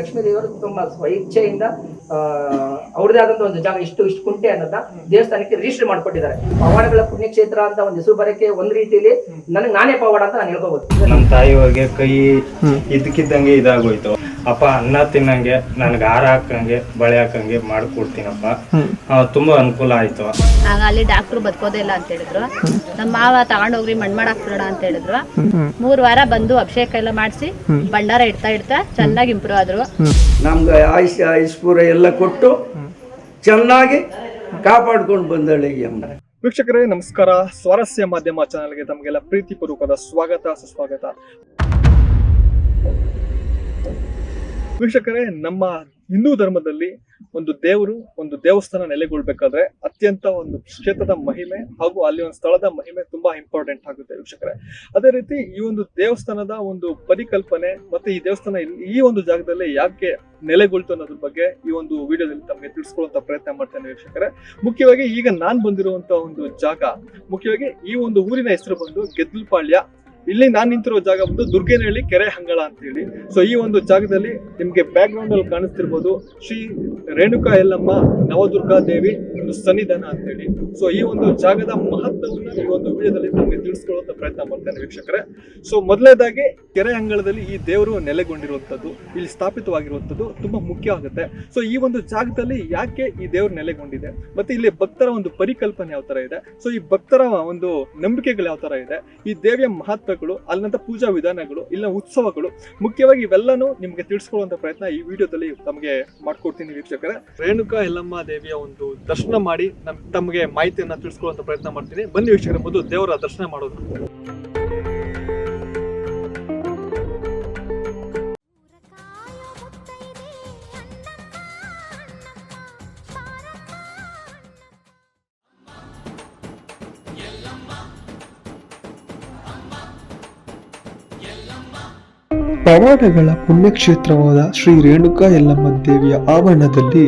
ಲಕ್ಷ್ಮೀ ದೇವರು ತುಂಬಾ ಸ್ವಇಚ್ಛೆಯಿಂದ ಅವ್ರದೇ ಆದಂತ ಒಂದು ಜಾಗ ಇಷ್ಟು ಕುಂಟೆ ಅನ್ನೋದನ್ನ ದೇವಸ್ಥಾನಕ್ಕೆ ರಿಜಿಸ್ಟರ್ ಮಾಡ್ಕೊಟ್ಟಿದ್ದಾರೆ. ಪವಾಡಗಳ ಪುಣ್ಯಕ್ಷೇತ್ರ ಅಂತ ಒಂದು ಹೆಸರು ಬರಕ್ಕೆ ಒಂದ್ ರೀತಿಯಲ್ಲಿ ನನಗೆ ನಾನೇ ಪವಾಡ ಅಂತ ನಾನು ಹೇಳ್ಕೋಬಹುದು. ನಮ್ಮ ತಾಯಿಯವ್ರಿಗೆ ಕೈ ಇದಕ್ಕಿದ್ದಂಗೆ ಇದಾಗೋಯ್ತು. ಅಪ್ಪ ಅನ್ನ ತಿನ್ನಂಗೆ ನನ್ಗೆ ಹಾರ ಹಾಕಂಗೆ ಬಳೆ ಹಾಕಂಗೆ ಮಾಡ್ಕೊಡ್ತೀನಪ್ಪ. ತುಂಬಾ ಅನುಕೂಲ ಆಯ್ತು. ಆಗ ಅಲ್ಲಿ ಡಾಕ್ಟ್ರು ಬದುಕೋದೇ ಇಲ್ಲ ಅಂತ ಹೇಳಿದ್ರು. ನಮ್ಮ ಮಾವ ತಗೊಂಡೋಗ್ರಿ ಮಣ್ ಮಾಡಾಕ್ಬಿಡೋಣ ಅಂತ ಹೇಳಿದ್ರು. 3 ವಾರ ಬಂದು ಅಭಿಷೇಕ ಎಲ್ಲ ಮಾಡಿಸಿ ಭಂಡಾರ ಇಡ್ತಾ ಚೆನ್ನಾಗಿ ಇಂಪ್ರೂವ್ ಆದ್ರು. ನಮ್ಗೆ ಆಯುಷ್ಪೂರ ಎಲ್ಲ ಕೊಟ್ಟು ಚೆನ್ನಾಗಿ ಕಾಪಾಡ್ಕೊಂಡು ಬಂದಳೆ ಈ ಅಮ್ಮ. ವೀಕ್ಷಕರೇ ನಮಸ್ಕಾರ. ಸ್ವಾರಸ್ಯ ಮಾಧ್ಯಮ ಚಾನೆಲ್ಗೆ ತಮಗೆಲ್ಲ ಪ್ರೀತಿಪೂರ್ವಕದ ಸ್ವಾಗತ ಸುಸ್ವಾಗತ. ವೀಕ್ಷಕರೇ, ನಮ್ಮ ಹಿಂದೂ ಧರ್ಮದಲ್ಲಿ ಒಂದು ದೇವರು ಒಂದು ದೇವಸ್ಥಾನ ನೆಲೆಗೊಳ್ಬೇಕಾದ್ರೆ ಅತ್ಯಂತ ಒಂದು ಕ್ಷೇತ್ರದ ಮಹಿಮೆ ಹಾಗೂ ಅಲ್ಲಿ ಒಂದು ಸ್ಥಳದ ಮಹಿಮೆ ತುಂಬಾ ಇಂಪಾರ್ಟೆಂಟ್ ಆಗುತ್ತೆ ವೀಕ್ಷಕರೇ. ಅದೇ ರೀತಿ ಈ ಒಂದು ದೇವಸ್ಥಾನದ ಒಂದು ಪರಿಕಲ್ಪನೆ ಮತ್ತೆ ಈ ದೇವಸ್ಥಾನ ಈ ಒಂದು ಜಾಗದಲ್ಲಿ ಯಾಕೆ ನೆಲೆಗೊಳ್ತು ಅನ್ನೋದ್ರ ಬಗ್ಗೆ ಈ ಒಂದು ವಿಡಿಯೋದಲ್ಲಿ ತಮಗೆ ತಿಳಿಸ್ಕೊಳ್ಳುವಂತ ಪ್ರಯತ್ನ ಮಾಡ್ತೇನೆ ವೀಕ್ಷಕರೇ. ಮುಖ್ಯವಾಗಿ ಈಗ ನಾನ್ ಬಂದಿರುವಂತ ಒಂದು ಜಾಗ, ಮುಖ್ಯವಾಗಿ ಈ ಒಂದು ಊರಿನ ಹೆಸರು ಬಂದು ಗೆದ್ದಲಪಾಳ್ಯ. ಇಲ್ಲಿ ನಾನು ನಿಂತಿರೋ ಜಾಗ ಬಂದು ದುರ್ಗೇನಹಳ್ಳಿ ಕೆರೆ ಹಂಗಳ ಅಂತ ಹೇಳಿ. ಸೊ ಈ ಒಂದು ಜಾಗದಲ್ಲಿ ನಿಮ್ಗೆ ಬ್ಯಾಕ್ ಗ್ರೌಂಡ್ ಅಲ್ಲಿ ಕಾಣಿಸ್ತಿರ್ಬೋದು ಶ್ರೀ ರೇಣುಕಾ ಯಲ್ಲಮ್ಮ ನವದುರ್ಗಾ ದೇವಿ ಒಂದು ಸನ್ನಿಧಾನ ಅಂತ ಹೇಳಿ. ಸೊ ಈ ಒಂದು ಜಾಗದ ಮಹತ್ವವನ್ನ ಈ ಒಂದು ವಿಡಿಯೋದಲ್ಲಿ ನಮಗೆ ತಿಳಿಸ್ಕೊಳ್ಳುವಂತ ಪ್ರಯತ್ನ ಮಾಡ್ತೇನೆ ವೀಕ್ಷಕರೇ. ಸೊ ಮೊದಲನೇದಾಗಿ ಕೆರೆ ಅಂಗಳದಲ್ಲಿ ಈ ದೇವರು ನೆಲೆಗೊಂಡಿರುವಂತದ್ದು, ಇಲ್ಲಿ ಸ್ಥಾಪಿತವಾಗಿರುವಂತದ್ದು ತುಂಬಾ ಮುಖ್ಯ ಆಗುತ್ತೆ. ಸೊ ಈ ಒಂದು ಜಾಗದಲ್ಲಿ ಯಾಕೆ ಈ ದೇವರು ನೆಲೆಗೊಂಡಿದೆ, ಮತ್ತೆ ಇಲ್ಲಿ ಭಕ್ತರ ಒಂದು ಪರಿಕಲ್ಪನೆ ಯಾವ ತರ ಇದೆ, ಸೊ ಈ ಭಕ್ತರ ಒಂದು ನಂಬಿಕೆಗಳು ಯಾವ ತರ ಇದೆ, ಈ ದೇವಿಯ ಮಹತ್ವ, ಅಲ್ಲಂತ ಪೂಜಾ ವಿಧಾನಗಳು, ಇಲ್ಲ ಉತ್ಸವಗಳು, ಮುಖ್ಯವಾಗಿ ಇವೆಲ್ಲಾನು ನಿಮ್ಗೆ ತಿಳಿಸ್ಕೊಳ್ಳುವಂತ ಪ್ರಯತ್ನ ಈ ವಿಡಿಯೋದಲ್ಲಿ ತಮಗೆ ಮಾಡ್ಕೊಡ್ತೀನಿ ವೀಕ್ಷಕರೇ. ರೇಣುಕಾ ಯಲ್ಲಮ್ಮ ದೇವಿಯ ಒಂದು ದರ್ಶನ ಮಾಡಿ ತಮಗೆ ಮಾಹಿತಿಯನ್ನ ತಿಳಿಸ್ಕೊಳ್ಳುವಂತ ಪ್ರಯತ್ನ ಮಾಡ್ತೀನಿ. ಬನ್ನಿ ವೀಕ್ಷಕರೇ, ಮೊದಲು ದೇವರ ದರ್ಶನ ಮಾಡೋದು. ಪವಾಡಗಳ ಪುಣ್ಯಕ್ಷೇತ್ರವಾದ ಶ್ರೀ ರೇಣುಕಾ ಯಲ್ಲಮ್ಮ ದೇವಿಯ ಆವರಣದಲ್ಲಿ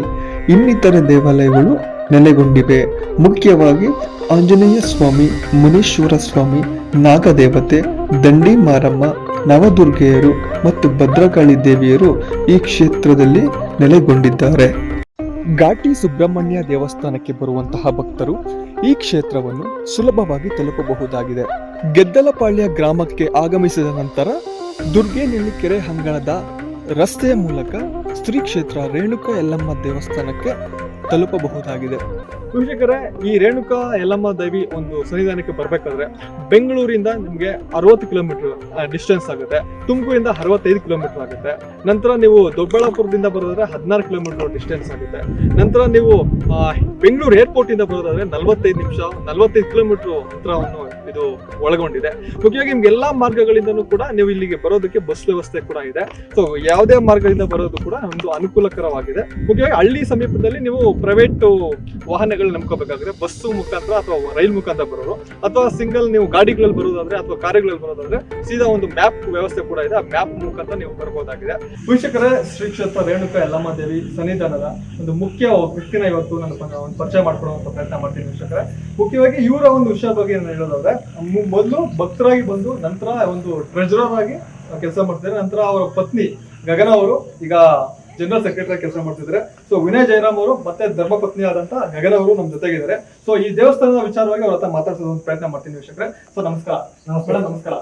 ಇನ್ನಿತರ ದೇವಾಲಯಗಳು ನೆಲೆಗೊಂಡಿವೆ. ಮುಖ್ಯವಾಗಿ ಆಂಜನೇಯ ಸ್ವಾಮಿ, ಮುನೀಶ್ವರ ಸ್ವಾಮಿ, ನಾಗದೇವತೆ, ದಂಡಿ ಮಾರಮ್ಮ, ನವದುರ್ಗೆಯರು ಮತ್ತು ಭದ್ರಕಾಳಿ ದೇವಿಯರು ಈ ಕ್ಷೇತ್ರದಲ್ಲಿ ನೆಲೆಗೊಂಡಿದ್ದಾರೆ. ಘಾಟಿ ಸುಬ್ರಹ್ಮಣ್ಯ ದೇವಸ್ಥಾನಕ್ಕೆ ಬರುವಂತಹ ಭಕ್ತರು ಈ ಕ್ಷೇತ್ರವನ್ನು ಸುಲಭವಾಗಿ ತಲುಪಬಹುದಾಗಿದೆ. ಗೆದ್ದಲಪಾಳ್ಯ ಗ್ರಾಮಕ್ಕೆ ಆಗಮಿಸಿದ ನಂತರ ದುರ್ಗೇನಹಳ್ಳಿ ಕೆರೆ ಹಂಗಳದ ರಸ್ತೆಯ ಮೂಲಕ ಶ್ರೀ ಕ್ಷೇತ್ರ ರೇಣುಕಾ ಯಲ್ಲಮ್ಮ ದೇವಸ್ಥಾನಕ್ಕೆ ತಲುಪಬಹುದಾಗಿದೆ. ವೀಕ್ಷಕರೇ, ಈ ರೇಣುಕಾ ಯಲ್ಲಮ್ಮ ದೇವಿ ಒಂದು ಸನ್ನಿಧಾನಕ್ಕೆ ಬರ್ಬೇಕಾದ್ರೆ ಬೆಂಗಳೂರಿಂದ ನಿಮ್ಗೆ 60 ಕಿಲೋಮೀಟರ್ ಡಿಸ್ಟೆನ್ಸ್ ಆಗುತ್ತೆ. ತುಮಕೂರಿಂದ 65 ಕಿಲೋಮೀಟರ್ ಆಗುತ್ತೆ. ನಂತರ ನೀವು ದೊಡ್ಡಬಳ್ಳಾಪುರದಿಂದ ಬರೋದಾದ್ರೆ 16 ಕಿಲೋಮೀಟರ್ ಡಿಸ್ಟೆನ್ಸ್ ಆಗುತ್ತೆ. ನಂತರ ನೀವು ಬೆಂಗಳೂರು ಏರ್ಪೋರ್ಟ್ ಇಂದ ಬರೋದಾದ್ರೆ 45 ಕಿಲೋಮೀಟರ್ ಹತ್ರವನ್ನು ಇದು ಒಳಗೊಂಡಿದೆ. ಮುಖ್ಯವಾಗಿ ನಿಮ್ಗೆ ಎಲ್ಲಾ ಮಾರ್ಗಗಳಿಂದನೂ ಕೂಡ ನೀವು ಇಲ್ಲಿಗೆ ಬರೋದಕ್ಕೆ ಬಸ್ ವ್ಯವಸ್ಥೆ ಕೂಡ ಇದೆ. ಸೊ ಯಾವುದೇ ಮಾರ್ಗದಿಂದ ಬರೋದು ಕೂಡ ಒಂದು ಅನುಕೂಲಕರವಾಗಿದೆ. ಮುಖ್ಯವಾಗಿ ಹಳ್ಳಿ ಸಮೀಪದಲ್ಲಿ ನೀವು ಪ್ರೈವೇಟ್ ವಾಹನಗಳು ನಂಬ್ಕೋಬೇಕಾದ್ರೆ ಬಸ್ಸು ಮುಖಾಂತರ ಅಥವಾ ರೈಲ್ ಮುಖಾಂತರ ಬರೋರು, ಅಥವಾ ಸಿಂಗಲ್ ನೀವು ಗಾಡಿಗಳಲ್ಲಿ ಬರೋದಾದ್ರೆ ಅಥವಾ ಕಾರುಗಳಲ್ಲಿ ಬರೋದಾದ್ರೆ ಸೀದಾ ಒಂದು ಮ್ಯಾಪ್ ವ್ಯವಸ್ಥೆ ಕೂಡ ಇದೆ. ಆ ಮ್ಯಾಪ್ ಮುಖಾಂತರ ನೀವು ಬರಬಹುದಾಗಿದೆ. ವೀಕ್ಷಕರೇ, ಶ್ರೀ ಕ್ಷೇತ್ರ ರೇಣುಕಾ ಯಲ್ಲಮ್ಮ ದೇವಿ ಸನ್ನಿಧಾನದ ಒಂದು ಮುಖ್ಯ ವ್ಯಕ್ತಿನ ಇವತ್ತು ನಾನು ಒಂದು ಪರಿಚಯ ಮಾಡ್ಕೊಳ್ಳುವಂತ ಪ್ರಯತ್ನ ಮಾಡ್ತೀನಿ ವೀಕ್ಷಕರೇ. ಮುಖ್ಯವಾಗಿ ಇವರ ಒಂದು ವಿಷಯ ಬಗ್ಗೆ ನಾನು ಹೇಳೋದಾದ್ರೆ, ಮೊದಲು ಭಕ್ತರಾಗಿ ಬಂದು ನಂತರ ಒಂದು ಟ್ರೆಜರರ್ ಆಗಿ ಕೆಲಸ ಮಾಡ್ತಿದ್ದಾರೆ. ನಂತರ ಅವರ ಪತ್ನಿ ಗಗನ ಅವರು ಈಗ ಜನರಲ್ ಸೆಕ್ರೆಟರಿ ಕೆಲಸ ಮಾಡ್ತಿದ್ದಾರೆ. ಸೊ ವಿನಯ್ ಜಯರಾಮ್ ಅವರು ಮತ್ತೆ ಧರ್ಮಪತ್ನಿ ಆದಂತ ಗಗನ ಅವರು ನಮ್ಮ ಜೊತೆಗಿದ್ದಾರೆ. ಸೊ ಈ ದೇವಸ್ಥಾನದ ವಿಚಾರವಾಗಿ ಅವ್ರ ಹತ್ರ ಮಾತಾಡ್ಸೋದು ಒಂದು ಪ್ರಯತ್ನ ಮಾಡ್ತೀನಿ ವೀಕ್ಷಕರೇ. ಸೊ ನಮಸ್ಕಾರ. ನಮಸ್ಕಾರ.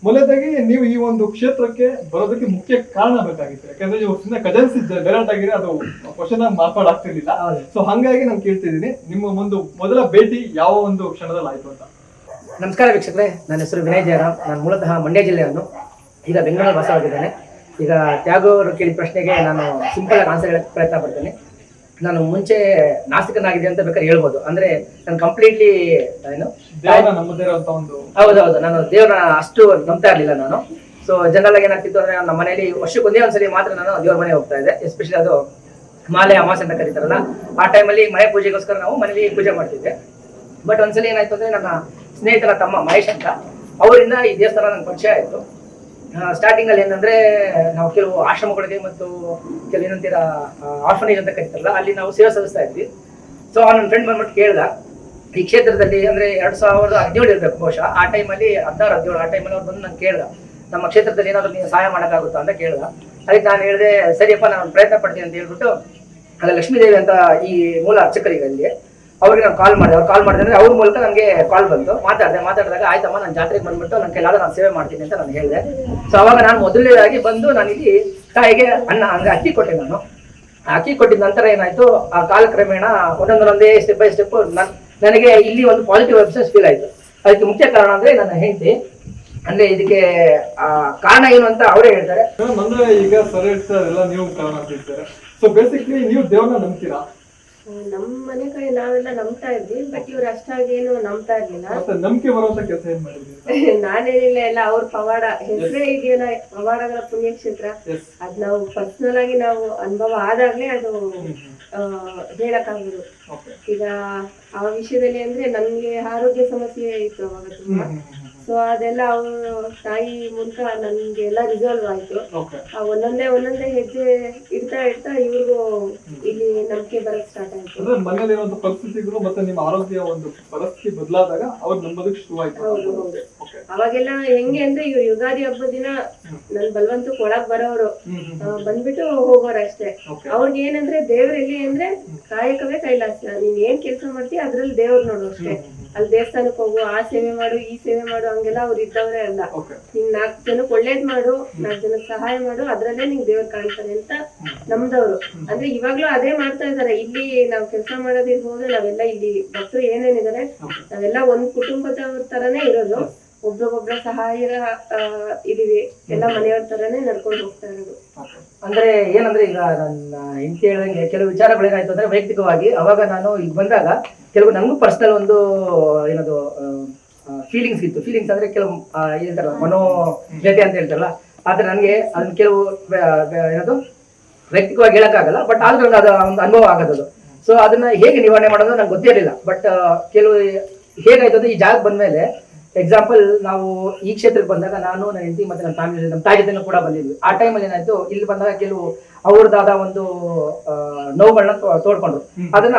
ಮೊದಲನೇದಾಗಿ ನೀವು ಈ ಒಂದು ಕ್ಷೇತ್ರಕ್ಕೆ ಬರೋದಕ್ಕೆ ಮುಖ್ಯ ಕಾರಣ ಬೇಕಾಗಿತ್ತು. ಯಾಕಂದ್ರೆ ನೀವು ಸುಮ್ಮನೆ ಕಜನ್ಸ್ ಡೆರಲ್ಟ್ ಆಗಿರಿ, ಅದು ಕ್ವಶನ್ ಆಗಿ ಮಾತಾಡಾಗ್ತಿರ್ಲಿಲ್ಲ. ಸೊ ಹಂಗಾಗಿ ನಾನು ಕೇಳ್ತಿದ್ದೀನಿ, ನಿಮ್ಮ ಒಂದು ಮೊದಲ ಭೇಟಿ ಯಾವ ಒಂದು ಕ್ಷಣದಲ್ಲಿ ಆಯ್ತು ಅಂತ. ನಮಸ್ಕಾರ ವೀಕ್ಷಕರೇ, ನನ್ನ ಹೆಸರು ವಿನಯ್ ಜಯರಾಮ್. ನಾನು ಮೂಲತಃ ಮಂಡ್ಯ ಜಿಲ್ಲೆಯನ್ನು, ಈಗ ಬೆಂಗಳೂರಲ್ಲಿ ವಾಸವಾಗಿದ್ದೇನೆ. ಈಗ ತ್ಯಾಗು ಅವರು ಕೇಳಿದ ಪ್ರಶ್ನೆಗೆ ನಾನು ಸಿಂಪಲ್ ಆಗಿ ಆನ್ಸರ್ ಹೇಳಕ್ಕೆ ಪ್ರಯತ್ನ ಪಡ್ತೇನೆ. ನಾನು ಮುಂಚೆ ನಾಸ್ತಿಕನಾಗಿದೆ ಅಂತ ಬೇಕಾದ್ರೆ ಹೇಳ್ಬೋದು. ಅಂದ್ರೆ ನಾನು ಕಂಪ್ಲೀಟ್ಲಿ ಏನು ಹೌದೌದು, ನಾನು ದೇವ್ರನ್ನ ಅಷ್ಟು ನಂಬ್ತಾ ಇರ್ಲಿಲ್ಲ ನಾನು. ಸೊ ಜನರಲ್ ಆಗಿ ಏನಾಗ್ತಿತ್ತು ಅಂದ್ರೆ, ನಮ್ಮ ಮನೆಯಲ್ಲಿ ವರ್ಷಕ್ಕೆ ಒಂದೇ ಒಂದ್ಸಲಿ ಮಾತ್ರ ನಾನು ದೇವ್ರ ಮನೆ ಹೋಗ್ತಾ ಇದ್ದೆ. ಎಸ್ಪೆಷಲಿ ಅದು ಮಾಲೆ ಅಮಾವಾಸ್ಯೆ ಅಂತ ಕರೀತಾರಲ್ಲ, ಆ ಟೈಮಲ್ಲಿ ಮನೆ ಪೂಜೆಗೋಸ್ಕರ ನಾವು ಮನೇಲಿ ಪೂಜೆ ಮಾಡ್ತಿದ್ದೆ. ಬಟ್ ಒಂದ್ಸಲಿ ಏನಾಯ್ತು ಅಂದ್ರೆ, ನನ್ನ ಸ್ನೇಹಿತರ ತಮ್ಮ ಮಹೇಶ್ ಅಂತ, ಅವರಿಂದ ಈ ದೇವಸ್ಥಾನ ನಂಗೆ ಪರಿಚಯ ಆಯ್ತು. ಸ್ಟಾರ್ಟಿಂಗ್ ಅಲ್ಲಿ ಏನಂದ್ರೆ, ನಾವು ಕೆಲವು ಆಶ್ರಮಗಳಿಗೆ ಮತ್ತು ಕೆಲವು ಏನಂತೀರ ಆರ್ಫನೇಜ್ ಅಂತ ಕರೀತಾರಲ್ಲ, ಅಲ್ಲಿ ನಾವು ಸೇವೆ ಸಲ್ಲಿಸ್ತಾ ಇದ್ವಿ. ಸೊ ನನ್ನ ಫ್ರೆಂಡ್ ಬಂದ್ಬಿಟ್ಟು ಕೇಳ್ದ, ಈ ಕ್ಷೇತ್ರದಲ್ಲಿ ಅಂದ್ರೆ 2017 ಇರ್ಬೇಕು ಬಹುಶಃ, ಆ ಟೈಮಲ್ಲಿ 16-17 ಆ ಟೈಮಲ್ಲಿ ಅವ್ರು ಬಂದು ನಂಗೆ ಕೇಳ್ದ, ನಮ್ಮ ಕ್ಷೇತ್ರದಲ್ಲಿ ಏನಾದ್ರು ನೀವು ಸಹಾಯ ಮಾಡೋಕ್ಕಾಗುತ್ತಾ ಅಂತ ಕೇಳ್ದ. ಅದಕ್ಕೆ ನಾನು ಹೇಳಿದೆ ಸರಿಯಪ್ಪ ನಾನು ಪ್ರಯತ್ನ ಪಡ್ತೀನಿ ಅಂತ ಹೇಳ್ಬಿಟ್ಟು ಅಲ್ಲ ಲಕ್ಷ್ಮೀದೇವಿ ಅಂತ ಈ ಮೂಲ ಅರ್ಚಕರಿಗೆ ಅಲ್ಲಿ ಅವ್ರಿಗೆ ನಾನು ಕಾಲ್ ಮಾಡಿದೆ. ಅವ್ರು ಕಾಲ್ ಮಾಡಿದ್ರೆ ಅವ್ರ ಮೂಲಕ ನನಗೆ ಕಾಲ್ ಬಂತು. ಮಾತಾಡಿದಾಗ ಆಯ್ತಮ್ಮ ನಾನು ಜಾತ್ರೆಗೆ ಬಂದ್ಬಿಟ್ಟು ನನ್ನ ಕೈಲಾದ ನಾನು ಸೇವೆ ಮಾಡ್ತೀನಿ ಅಂತ ನಾನು ಹೇಳಿದೆ. ಸೊ ಅವಾಗ ನಾನು ಮೊದಲನೇದಾಗಿ ಬಂದು ನಾನು ಇಲ್ಲಿ ತಾಯಿಗೆ ಅನ್ನ ಅಂದ್ರೆ ಅಕ್ಕಿ ಕೊಟ್ಟೆ. ನಾನು ಅಕ್ಕಿ ಕೊಟ್ಟಿದ ನಂತರ ಏನಾಯ್ತು, ಆ ಕಾಲಕ್ರಮೇಣ ಒಂದೊಂದೇ ಸ್ಟೆಪ್ ಬೈ ಸ್ಟೆಪ್ ನನಗೆ ಇಲ್ಲಿ ಒಂದು ಪಾಸಿಟಿವ್ ಎಫೆಕ್ಟ್ಸ್ ಫೀಲ್ ಆಯ್ತು. ಅದಕ್ಕೆ ಮುಖ್ಯ ಕಾರಣ ಅಂದ್ರೆ ನನ್ನ ಹೆಂಡತಿ. ಅಂದ್ರೆ ಇದಕ್ಕೆ ಕಾರಣ ಏನು ಅಂತ ಅವರೇ ಹೇಳ್ತಾರೆ. ಅಂದ್ರೆ ಈಗ ಸರ್ ಎಲ್ಲ ನೀವು ಕಾರಣ ಅಂತಿದ್ದಾರೆ. ಸೊ ಬೇಸಿಕ್ಲಿ ನೀವು ದೇವ್ರನ್ನ ನಂಬ್ತೀರಾ? ನಮ್ಮ ಮನೆ ಕಡೆ ನಾವೆಲ್ಲ ನಂಬ್ತಾ ಇದ್ವಿ, ಬಟ್ ಇವ್ರು ಅಷ್ಟಾಗಿ ಏನು ನಂಬ್ತಾ ಇರ್ಲಿಲ್ಲ. ಮತ್ತೆ ನಂಬಿಕೆ ಬರುವಂತ ಕೆಲಸ ಏನ್ ಮಾಡಿದ್ರಿ? ನಾನೇನಿಲ್ಲ, ಎಲ್ಲ ಅವ್ರ ಪವಾಡ ಹೆಸರೇ ಇದೆಯಲ್ಲ ಪವಾಡಗಳ ಪುಣ್ಯಕ್ಷೇತ್ರ. ಅದ್ ನಾವು ಪರ್ಸನಲ್ ಆಗಿ ನಾವು ಅನುಭವ ಆದಾಗ್ಲೇ ಅದು ಹೇಳಕ್ಕಾಗುದು. ಈಗ ಆ ವಿಷಯದಲ್ಲಿ ಅಂದ್ರೆ ನನ್ಗೆ ಆರೋಗ್ಯ ಸಮಸ್ಯೆ ಇತ್ತು ಅವಾಗ ತುಂಬಾ. ಸೊ ಅದೆಲ್ಲ ಅವರು ತಾಯಿ ಮೂಲಕ ನನ್ಗೆ ಎಲ್ಲ ರಿಸಾಲ್ವ್ ಆಯ್ತು. ಒಂದೊಂದೇ ಹೆಜ್ಜೆ ಇಡ್ತಾ ಇವ್ರಿಗೂ ಇಲ್ಲಿ ನಂಬಿಕೆ ಬರಕ್ ಸ್ಟಾರ್ಟ್ ಆಯ್ತು. ಅಂದ್ರೆ ಮನೇಲಿ ಒಂದು ಪರಿಸ್ಥಿತಿಗಳು ಮತ್ತೆ ನಿಮ್ಮ ಆರೋಗ್ಯ ಒಂದು ಪರಿಸ್ಥಿತಿ ಬದಲಾದಾಗ ಅವ್ರು ನಂಬೋದಕ್ಕೆ ಶುರು ಆಯ್ತು. ಹೌದು. ಅವಾಗೆಲ್ಲ ಹೆಂಗೆ ಅಂದ್ರೆ ಇವ್ರು ಯುಗಾದಿ ಹಬ್ಬದ ದಿನ ನನ್ ಬಲವಂತಕ್ಕೆ ಒಳಗ್ ಬರೋರು, ಬಂದ್ಬಿಟ್ಟು ಹೋಗೋರು ಅಷ್ಟೇ. ಅವ್ರಿಗೆ ಏನಂದ್ರೆ ದೇವ್ರ ಎಲ್ಲಿ ಅಂದ್ರೆ ಕಾಯಕವೇ ಕೈಲಾಸ. ನೀನ್ ಏನ್ ಕೆಲಸ ಮಾಡ್ತೀಯ ಅದ್ರಲ್ಲಿ ದೇವ್ರು ನೋಡು ಅಷ್ಟೇ. ಅಲ್ಲಿ ದೇವಸ್ಥಾನಕ್ಕೆ ಹೋಗು, ಆ ಸೇವೆ ಮಾಡು, ಈ ಸೇವೆ ಮಾಡು, ಹಂಗೆಲ್ಲ ಅವ್ರು ಇದ್ದವ್ರೆ ಅಲ್ಲ. ನೀನ್ 4 ಜನಕ್ಕೆ ಒಳ್ಳೇದ್ ಮಾಡು, 4 ಜನಕ್ಕೆ ಸಹಾಯ ಮಾಡು, ಅದ್ರಲ್ಲೇ ನಿಂಗೆ ದೇವ್ರು ಕಾಣ್ತಾನೆ ಅಂತ ನಮ್ದವ್ರು. ಅಂದ್ರೆ ಇವಾಗ್ಲೂ ಅದೇ ಮಾಡ್ತಾ ಇದಾರೆ. ಇಲ್ಲಿ ನಾವ್ ಕೆಲಸ ಮಾಡೋದಿರ್ಬೋದು, ನಾವೆಲ್ಲ ಇಲ್ಲಿ ಭಕ್ತರು ಏನೇನಿದಾರೆ ನಾವೆಲ್ಲ ಒಂದ್ ಕುಟುಂಬದವ್ರ ತರಾನೇ ಇರೋದು. ಒಬ್ರಿಗೊಬ್ರ ಸಹಾಯ ಇದೀವಿ, ಎಲ್ಲ ಮನೆಯವ್ರ ತರಾನೇ ನಡ್ಕೊಂಡು ಹೋಗ್ತಾ ಇರೋದು. ಅಂದ್ರೆ ಏನಂದ್ರೆ ಈಗ ನನ್ನ ಹೆಂಡತಿ ಹೇಳಿದಂಗೆ ಕೆಲವು ವಿಚಾರಗಳೇನಾಯ್ತು ಅಂದ್ರೆ ವೈಯಕ್ತಿಕವಾಗಿ ಅವಾಗ ನಾನು ಈಗ ಬಂದಾಗ ಕೆಲವು ನನಗೂ ಪರ್ಸನಲ್ ಒಂದು ಏನದು ಫೀಲಿಂಗ್ಸ್ ಇತ್ತು. ಫೀಲಿಂಗ್ಸ್ ಅಂದ್ರೆ ಕೆಲವು ಹೇಳ್ತಾರಲ್ಲ ಮನೋವ್ಯತೆ ಅಂತ ಹೇಳ್ತಾರಲ್ಲ, ಆದ್ರೆ ನನಗೆ ಅದನ್ನ ಕೆಲವು ಏನದು ವೈಯಕ್ತಿಕವಾಗಿ ಹೇಳಕ್ಕಾಗಲ್ಲ. ಬಟ್ ಆದ್ರೂ ಅದು ಒಂದು ಅನುಭವ ಆಗೋದು. ಸೊ ಅದನ್ನ ಹೇಗೆ ನಿವಾರಣೆ ಮಾಡೋದು ನಂಗೆ ಗೊತ್ತೇ ಇರಲಿಲ್ಲ. ಬಟ್ ಕೆಲವು ಹೇಗಾಯ್ತು ಅಂದ್ರೆ ಈ ಜಾಗಕ್ಕೆ ಬಂದ್ಮೇಲೆ ಎಕ್ಸಾಂಪಲ್ ನಾವು ಈ ಕ್ಷೇತ್ರಕ್ಕೆ ಬಂದಾಗ ನಾನು ನನ್ನ ಹೆಂಡತಿ ಮತ್ತೆ ನನ್ನ ಫ್ಯಾಮಿಲಿ ನಮ್ಮ ತಾಯಿ ಜೊತೆನೂ ಕೂಡ ಬಂದಿದ್ವಿ. ಆ ಟೈಮಲ್ಲಿ ಏನಾಯ್ತು, ಇಲ್ಲಿ ಬಂದಾಗ ಕೆಲವು ಅವ್ರದ್ದಾದ ಒಂದು ನೋವುಗಳನ್ನ ತೋಡ್ಕೊಂಡ್ರು. ಅದನ್ನ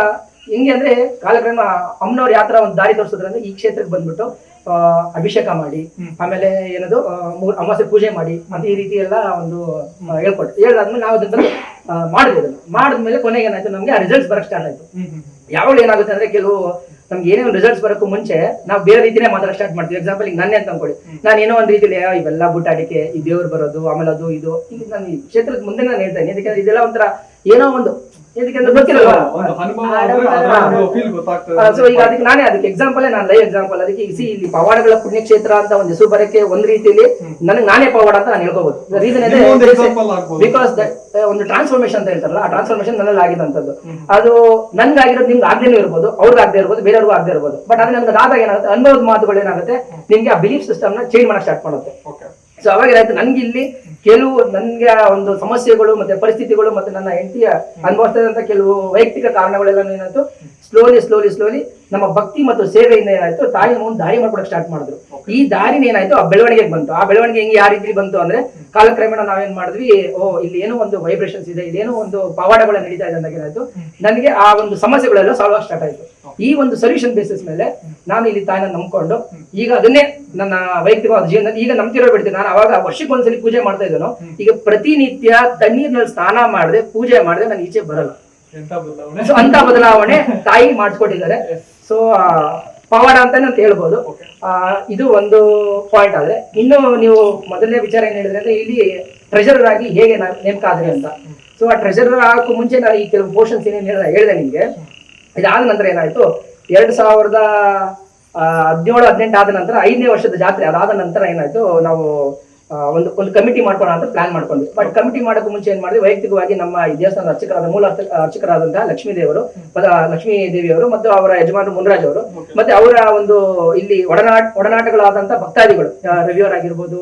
ಹಿಂಗೆ ಅಂದ್ರೆ ಕಾಲಕ್ರಮ ಅಮ್ಮನವ್ರು ಯಾವ ತರ ಒಂದು ದಾರಿ ತೋರಿಸಿದ್ರಂದ್ರೆ ಈ ಕ್ಷೇತ್ರಕ್ಕೆ ಬಂದ್ಬಿಟ್ಟು ಅಭಿಷೇಕ ಮಾಡಿ, ಆಮೇಲೆ ಏನದು ಅಮಾವಾಸ್ಯೆ ಪೂಜೆ ಮಾಡಿ, ಮತ್ತೆ ಈ ರೀತಿ ಎಲ್ಲ ಒಂದು ಹೇಳಾದ್ಮೇಲೆ ನಾವು ಅದನ್ನ ಮಾಡಿದ್ವಿ. ಅದನ್ನ ಮಾಡಿದ್ಮೇಲೆ ಕೊನೆಗೆ ಏನಾಯ್ತು, ನಮ್ಗೆ ಆ ರಿಸಲ್ಟ್ಸ್ ಬರಕ್ ಸ್ಟಾರ್ಟ್ ಆಯ್ತು. ಯಾವಾಗ ಏನಾಗುತ್ತೆ ಅಂದ್ರೆ ಕೆಲವು ನಮ್ಗೆ ಏನೇ ಒಂದು ರಿಸಲ್ಟ್ಸ್ ಬರೋಕ್ಕೂ ಮುಂಚೆ ನಾವು ಬೇರೆ ರೀತಿನೇ ಮಾತಾಡೋಕೆ ಸ್ಟಾರ್ಟ್ ಮಾಡ್ತೀವಿ. ಎಕ್ಸಾಂಪಲ್ ಈಗ ನನ್ನೇ ಅಂತ ಅನ್ಕೊಳ್ಳಿ, ನಾನು ಏನೋ ಒಂದು ರೀತಿಯಲ್ಲಿ ಇವೆಲ್ಲ ಬುಟ್ಟಾಟಿಕೆ, ಈ ದೇವ್ರು ಬರೋದು, ಆಮೇಲೆ ಅದು ಇದು ಈಗ ನಾನು ಈ ಕ್ಷೇತ್ರದ ಮುಂದೆ ನಾನು ಹೇಳ್ತೇನೆ. ಯಾಕಂದ್ರೆ ಇದೆಲ್ಲ ಒಂಥರ ಏನೋ ಒಂದು ಇದಕ್ಕೆ ಗೊತ್ತಿರಲ್ವಾ. ಸೊ ಈಗ ಅದಕ್ಕೆ ನಾನೇ ಅದಕ್ಕೆ ಎಕ್ಸಾಂಪಲ್, ನಾನು ಲೈವ್ ಎಕ್ಸಾಂಪಲ್. ಅದಕ್ಕೆ ಇಲ್ಲಿ ಪವಾಡಗಳ ಪುಣ್ಯಕ್ಷೇತ್ರ ಅಂತ ಒಂದು ಹೆಸರು ಬರಕ್ಕೆ ಒಂದ್ ರೀತಿಯಲ್ಲಿ ನನಗೆ ನಾನೇ ಪವಾಡ ಅಂತ ನಾನು ಹೇಳ್ಕೋಬಹುದು. ರೀಸನ್ ಇದೆ, ಬಿಕಾಸ್ ದಟ್ ಒಂದು ಟ್ರಾನ್ಸ್ಫಾರ್ಮೇಶನ್ ಅಂತ ಹೇಳ್ತಾರಲ್ಲ, ಆ ಟ್ರಾನ್ಸ್ಫಾರ್ಮೇಶನ್ ನನ್ನಲ್ಲಿ ಆಗಿದಂತದ್ದು. ಅದು ನನ್ಗಾಗಿರೋದು ನಿಮ್ಗೆ ಆಗದೇನೂ ಇರ್ಬೋದು, ಅವ್ರಿಗೆ ಆಗದೆ ಇರ್ಬೋದು, ಬೇರೆಯವ್ರಿಗೂ ಆಗದೆ ಇರ್ಬೋದು. ಬಟ್ ಅದೇ ನನ್ಗೆ ಅದಾದಾಗ ಏನಾಗುತ್ತೆ, ಅನುಭವದ ಮಾತುಗಳು ಏನಾಗುತ್ತೆ, ನಿಮ್ಗೆ ಆ ಬಿಲೀಫ್ ಸಿಸ್ಟಮ್ ನ ಚೇಂಜ್ ಮಾಡಕ್ ಸ್ಟಾರ್ಟ್ ಮಾಡುತ್ತೆ. ಸೊ ಅವಾಗ ಏನಾಯ್ತು, ನನ್ಗೆ ಇಲ್ಲಿ ಕೆಲವು ನನ್ಗೆ ಒಂದು ಸಮಸ್ಯೆಗಳು ಮತ್ತೆ ಪರಿಸ್ಥಿತಿಗಳು ಮತ್ತೆ ನನ್ನ ಹೆಂಡತಿಯ ಅನುಭವಿಸಿದಂತ ಕೆಲವು ವೈಯಕ್ತಿಕ ಕಾರಣಗಳೆಲ್ಲ ಏನಾಯ್ತು, ಸ್ಲೋಲಿ ನಮ್ಮ ಭಕ್ತಿ ಮತ್ತು ಸೇವೆಯಿಂದ ಏನಾಯ್ತು, ತಾಯಿ ಒಂದು ದಾರಿ ಮಾಡ್ಕೊಡಕ್ ಸ್ಟಾರ್ಟ್ ಮಾಡಿದ್ರು. ಈ ದಾರಿನ ಏನಾಯ್ತು, ಆ ಬೆಳವಣಿಗೆಗೆ ಬಂತು. ಆ ಬೆಳವಣಿಗೆ ಹೆಂಗೆ ಯಾವ ರೀತಿ ಬಂತು ಅಂದ್ರೆ, ಕಾಲಕ್ರಮೇಣ ನಾವೇನ್ ಮಾಡಿದ್ವಿ, ಇಲ್ಲಿ ಏನೋ ಒಂದು ವೈಬ್ರೇಷನ್ಸ್ ಇದೆ, ಇಲ್ಲೇನೋ ಒಂದು ಪವಾಡಗಳು ನಡೀತಾ ಇದೆ ಅಂದಾಗ ಏನಾಯ್ತು, ನನಗೆ ಆ ಒಂದು ಸಮಸ್ಯೆಗಳೆಲ್ಲ ಸಾಲ್ವ್ ಆಗಿ ಸ್ಟಾರ್ಟ್ ಆಯ್ತು. ಈ ಒಂದು ಸೊಲ್ಯೂಷನ್ ಬೇಸಿಸ್ ಮೇಲೆ ನಾನು ಇಲ್ಲಿ ತಾಯಿನ ನಂಬ್ಕೊಂಡು ಈಗ ಅದನ್ನೇ ನನ್ನ ವೈಯಕ್ತಿಕವಾದ ಜೀವನದಲ್ಲಿ ಈಗ ನಂಬ್ತಿರೋ ಬಿಡ್ತೀನಿ. ನಾನು ಅವಾಗ ವರ್ಷಕ್ಕೆ ಒಂದ್ಸಲಿ ಪೂಜೆ ಮಾಡ್ತಾ ಇದ್ದೇನೋ, ಈಗ ಪ್ರತಿನಿತ್ಯ ತಣ್ಣೀರ್ನಲ್ಲಿ ಸ್ನಾನ ಮಾಡದೆ ಪೂಜೆ ಮಾಡದೆ ನಾನು ಈಚೆ ಬರಲ್ಲ. ಸೊ ಅಂತ ಬದಲಾವಣೆ ತಾಯಿ ಮಾಡಿಸ್ಕೊಟ್ಟಿದ್ದಾರೆ. ಸೊ ಪವಾಡ ಅಂತಾನೆ ಅಂತ ಹೇಳ್ಬೋದು. ಇದು ಒಂದು ಪಾಯಿಂಟ್. ಆದ್ರೆ ಇನ್ನು ನೀವು ಮೊದಲನೇ ವಿಚಾರ ಏನ್ ಹೇಳಿದ್ರೆ ಅಂದ್ರೆ, ಇಲ್ಲಿ ಟ್ರೆಜರರ್ ಆಗಿ ಹೇಗೆ ನೇಮಕ ಆದ್ರೆ ಅಂತ. ಸೊ ಆ ಟ್ರೆಜರರ್ ಆಗಕ್ಕೂ ಮುಂಚೆ ನಾನು ಈ ಕೆಲವು ಪೋರ್ಷನ್ಸ್ ಏನೇನು ಹೇಳಿದೆ ನಿಮ್ಗೆ. ಇದಾದ ನಂತರ ಏನಾಯ್ತು, 2017-18 ಆದ ನಂತರ 5ನೇ ವರ್ಷದ ಜಾತ್ರೆ ಅದಾದ ನಂತರ ಏನಾಯ್ತು, ನಾವು ಒಂದು ಕಮಿಟಿ ಮಾಡ್ಕೊಳ್ಳೋಣ ಅಂತ ಪ್ಲಾನ್ ಮಾಡ್ಕೊಂಡ್ವಿ. ಬಟ್ ಕಮಿಟಿ ಮಾಡೋಕ್ಕೂ ಮುಂಚೆ ಏನ್ ಮಾಡಿದ್ವಿ, ವೈಯಕ್ತಿಕವಾಗಿ ನಮ್ಮ ಈ ದೇವಸ್ಥಾನದ ಅರ್ಚಕರಾದ ಮೂಲ ಅರ್ಚಕರಾದಂತಹ ಲಕ್ಷ್ಮೀ ದೇವಿಯವರು ಮತ್ತು ಅವರ ಯಜಮಾನರು ಮುನ್ರಾಜ್ ಅವರು, ಮತ್ತೆ ಅವರ ಒಂದು ಇಲ್ಲಿ ಒಡನಾಟಗಳಾದಂತ ಭಕ್ತಾದಿಗಳು, ರವಿಯವರಾಗಿರ್ಬೋದು,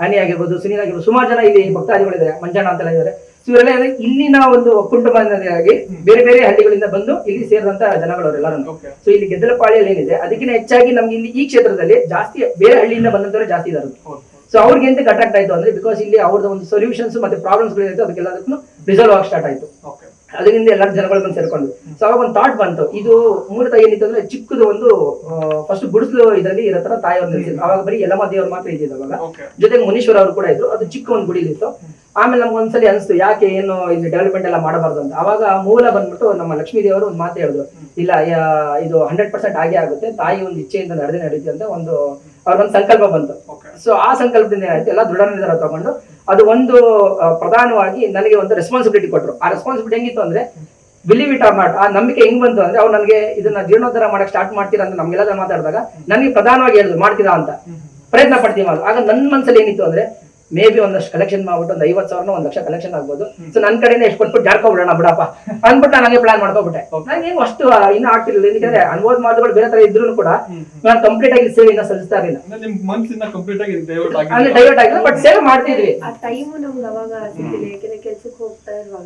ಅನಿ ಆಗಿರ್ಬೋದು, ಸುನೀಲ್ ಆಗಿರ್ಬೋದು, ಸುಮಾರು ಜನ ಇಲ್ಲಿ ಭಕ್ತಾದಿಗಳಿದ್ದಾರೆ, ಮಂಜಣ್ಣ ಅಂತೆಲ್ಲ ಇದ್ದಾರೆ. ಇವರೆಲ್ಲ ಇಲ್ಲಿನ ಒಂದು ಕುಟುಂಬವಾಗಿ ಬೇರೆ ಬೇರೆ ಹಳ್ಳಿಗಳಿಂದ ಬಂದು ಇಲ್ಲಿ ಸೇರಿದಂತ ಜನಗಳವರೆಲ್ಲರೂ. ಸೊ ಇಲ್ಲಿ ಗೆದ್ದಲಪಾಳಿಯಲ್ಲಿ ಏನಿದೆ, ಅದಕ್ಕಿಂತ ಹೆಚ್ಚಾಗಿ ನಮ್ಗೆ ಇಲ್ಲಿ ಈ ಕ್ಷೇತ್ರದಲ್ಲಿ ಜಾಸ್ತಿ ಬೇರೆ ಹಳ್ಳಿಯಿಂದ ಬಂದಂತವ್ರು ಜಾಸ್ತಿ ಇದ್ದಾರೆ. ಸೊ ಅವ್ರಿಗೆ ಎಂತ ಅಟ್ರಾಕ್ಟ್ ಆಯ್ತು ಅಂದ್ರೆ, ಬಿಕಾಸ್ ಇಲ್ಲಿ ಅವ್ರದ್ದು ಒಂದು ಸೊಲ್ಯೂಷನ್ಸ್ ಮತ್ತೆ ಪ್ರಾಬ್ಲಮ್ಸ್ ಗಳಿತ್ತು, ಅದಕ್ಕೆಲ್ಲದಕ್ಕೂ ರಿಸಾಲ್ವ್ ಆಗಿ ಸ್ಟಾರ್ಟ್ ಆಯ್ತು. ಅದರಿಂದ ಎಲ್ಲರೂ ಜನಗಳು ಬಂದು ಸೇರ್ಕೊಂಡು. ಸೊ ಅವಾಗ ಒಂದು ಥಾಟ್ ಬಂತು, ಇದು ಮೂಲತಃ ಏನಿತ್ತು ಅಂದ್ರೆ ಚಿಕ್ಕದು ಒಂದು ಫಸ್ಟ್ ಗುಡಿಸಲು ಇದರಲ್ಲಿ ಇರೋ ತರ ತಾಯಿಯವ್ರು ನಿಲ್ಸಿದ್ರು. ಅವಾಗ ಬರೀ ಯಲ್ಲಮ್ಮ ದೇವ್ರು ಮಾತ್ರ ಇದ್ದಿದ್ದು. ಅವಾಗ ಜೊತೆಗೆ ಮುನೀಶ್ವರ ಅವರು ಕೂಡ ಇದ್ರು. ಅದು ಚಿಕ್ಕ ಒಂದು ಗುಡಿಲಿತ್ತು. ಆಮೇಲೆ ನಮ್ಗೆ ಒಂದ್ಸಲಿ ಅನಿಸ್ತು ಯಾಕೆ ಏನು ಇಲ್ಲಿ ಡೆವಲಪ್ಮೆಂಟ್ ಎಲ್ಲ ಮಾಡಬಾರ್ದು ಅಂತ. ಅವಾಗ ಮೂಲ ಬಂದ್ಬಿಟ್ಟು ನಮ್ಮ ಲಕ್ಷ್ಮೀ ದೇವರು ಒಂದು ಮಾತು ಹೇಳಿದ್ರು, ಇಲ್ಲ ಇದು 100% ಆಗೇ ಆಗುತ್ತೆ, ತಾಯಿ ಒಂದು ಇಚ್ಛೆಯಿಂದ ನಡೀತಿ ಅಂತ ಒಂದು ಅವ್ರೊಂದು ಸಂಕಲ್ಪ ಬಂತು. ಸೊ ಆ ಸಂಕಲ್ಪದಿಂದ ಏನಾಯ್ತು, ಎಲ್ಲ ದೃಢ ನಿರ್ಧಾರ ತಗೊಂಡು ಅದು ಒಂದು ಪ್ರಧಾನವಾಗಿ ನನಗೆ ಒಂದು ರೆಸ್ಪಾನ್ಸಿಬಿಲಿಟಿ ಕೊಟ್ಟರು. ಆ ರೆಸ್ಪಾನ್ಸಿಬಿಲಿಟಿ ಹೆಂಗಿತ್ತು ಅಂದ್ರೆ, ಬಿಲೀವ್ ಇಟ್ ಆರ್ ನಾಟ್, ಆ ನಂಬಿಕೆ ಹೆಂಗ್ ಬಂತು ಅಂದ್ರೆ, ಅವ್ರು ನನಗೆ ಇದನ್ನ ಜೀರ್ಣೋದ್ಧಾರ ಮಾಡಕ್ ಸ್ಟಾರ್ಟ್ ಮಾಡ್ತೀರಾ ಅಂತ ನಮ್ಗೆಲ್ಲ ಮಾತಾಡಿದಾಗ ನನಗೆ ಪ್ರಧಾನವಾಗಿ ಹೇಳಿದ್ರು ಮಾಡ್ತೀರಾ ಅಂತ, ಪ್ರಯತ್ನ ಪಡ್ತೀವಿ. ಆಗ ನನ್ನ ಮನಸ್ಸಲ್ಲಿ ಏನಿತ್ತು ಅಂದ್ರೆ, ಮೇ ಬಿ ಒಂದಷ್ಟು ಕಲೆಕ್ಷನ್ ಮಾಡ್ಬಿಟ್ಟು ಒಂದು 50,000 1 ಲಕ್ಷ ಕಲೆಕ್ಷನ್ ಆಗ್ಬೋದು. ಸೊ ನನ್ನ ಕಡೆಯಿಂದ ಎಷ್ಟು ಕೊಟ್ಬಿಟ್ಟು ಜಾಡ್ಕೊಬಿಡೋಣ ಬಿಡಪ್ಪ ಅಂದ್ಬಿಟ್ಟು ನನಗೆ ಪ್ಲಾನ್ ಮಾಡ್ಕೊಬಿಟ್ಟೆ. ನಂಗೇನು ಅಷ್ಟು ಇನ್ನೂ ಆಗ್ತಿರ್ಲಿಲ್ಲ, ఎందుకంದ್ರೆ ಅನುಭವದ ಮಾತುಗಳು ಬೇರೆ ತರ ಇದ್ರು ಕೂಡ ನಾನು ಕಂಪ್ಲೀಟ್ ಆಗಿ ಸೇವೆಯಿಂದ ಸಲ್ಲಿಸ್ತಾ ಇರಲಿಲ್ಲ, ನಿಮ್ ಮನಸ್ಸಿನ ಕಂಪ್ಲೀಟ್ ಆಗಿ ಅಲ್ಲಿ ಡೈವರ್ಟ್ ಆಗಿಲ್ಲ, ಬಟ್ ಸೇವೆ ಮಾಡ್ತಿದ್ವಿ. ಆ ಟೈಮು ನಮ್ಗೆ ಅವಾಗ ಸಿಕ್ಕಿಲ್ಲ, ಯಾಕಂದ್ರೆ ಕೆಲ್ಸಕ್ಕೆ ಹೋಗ್ತಾ ಇರುವಾಗ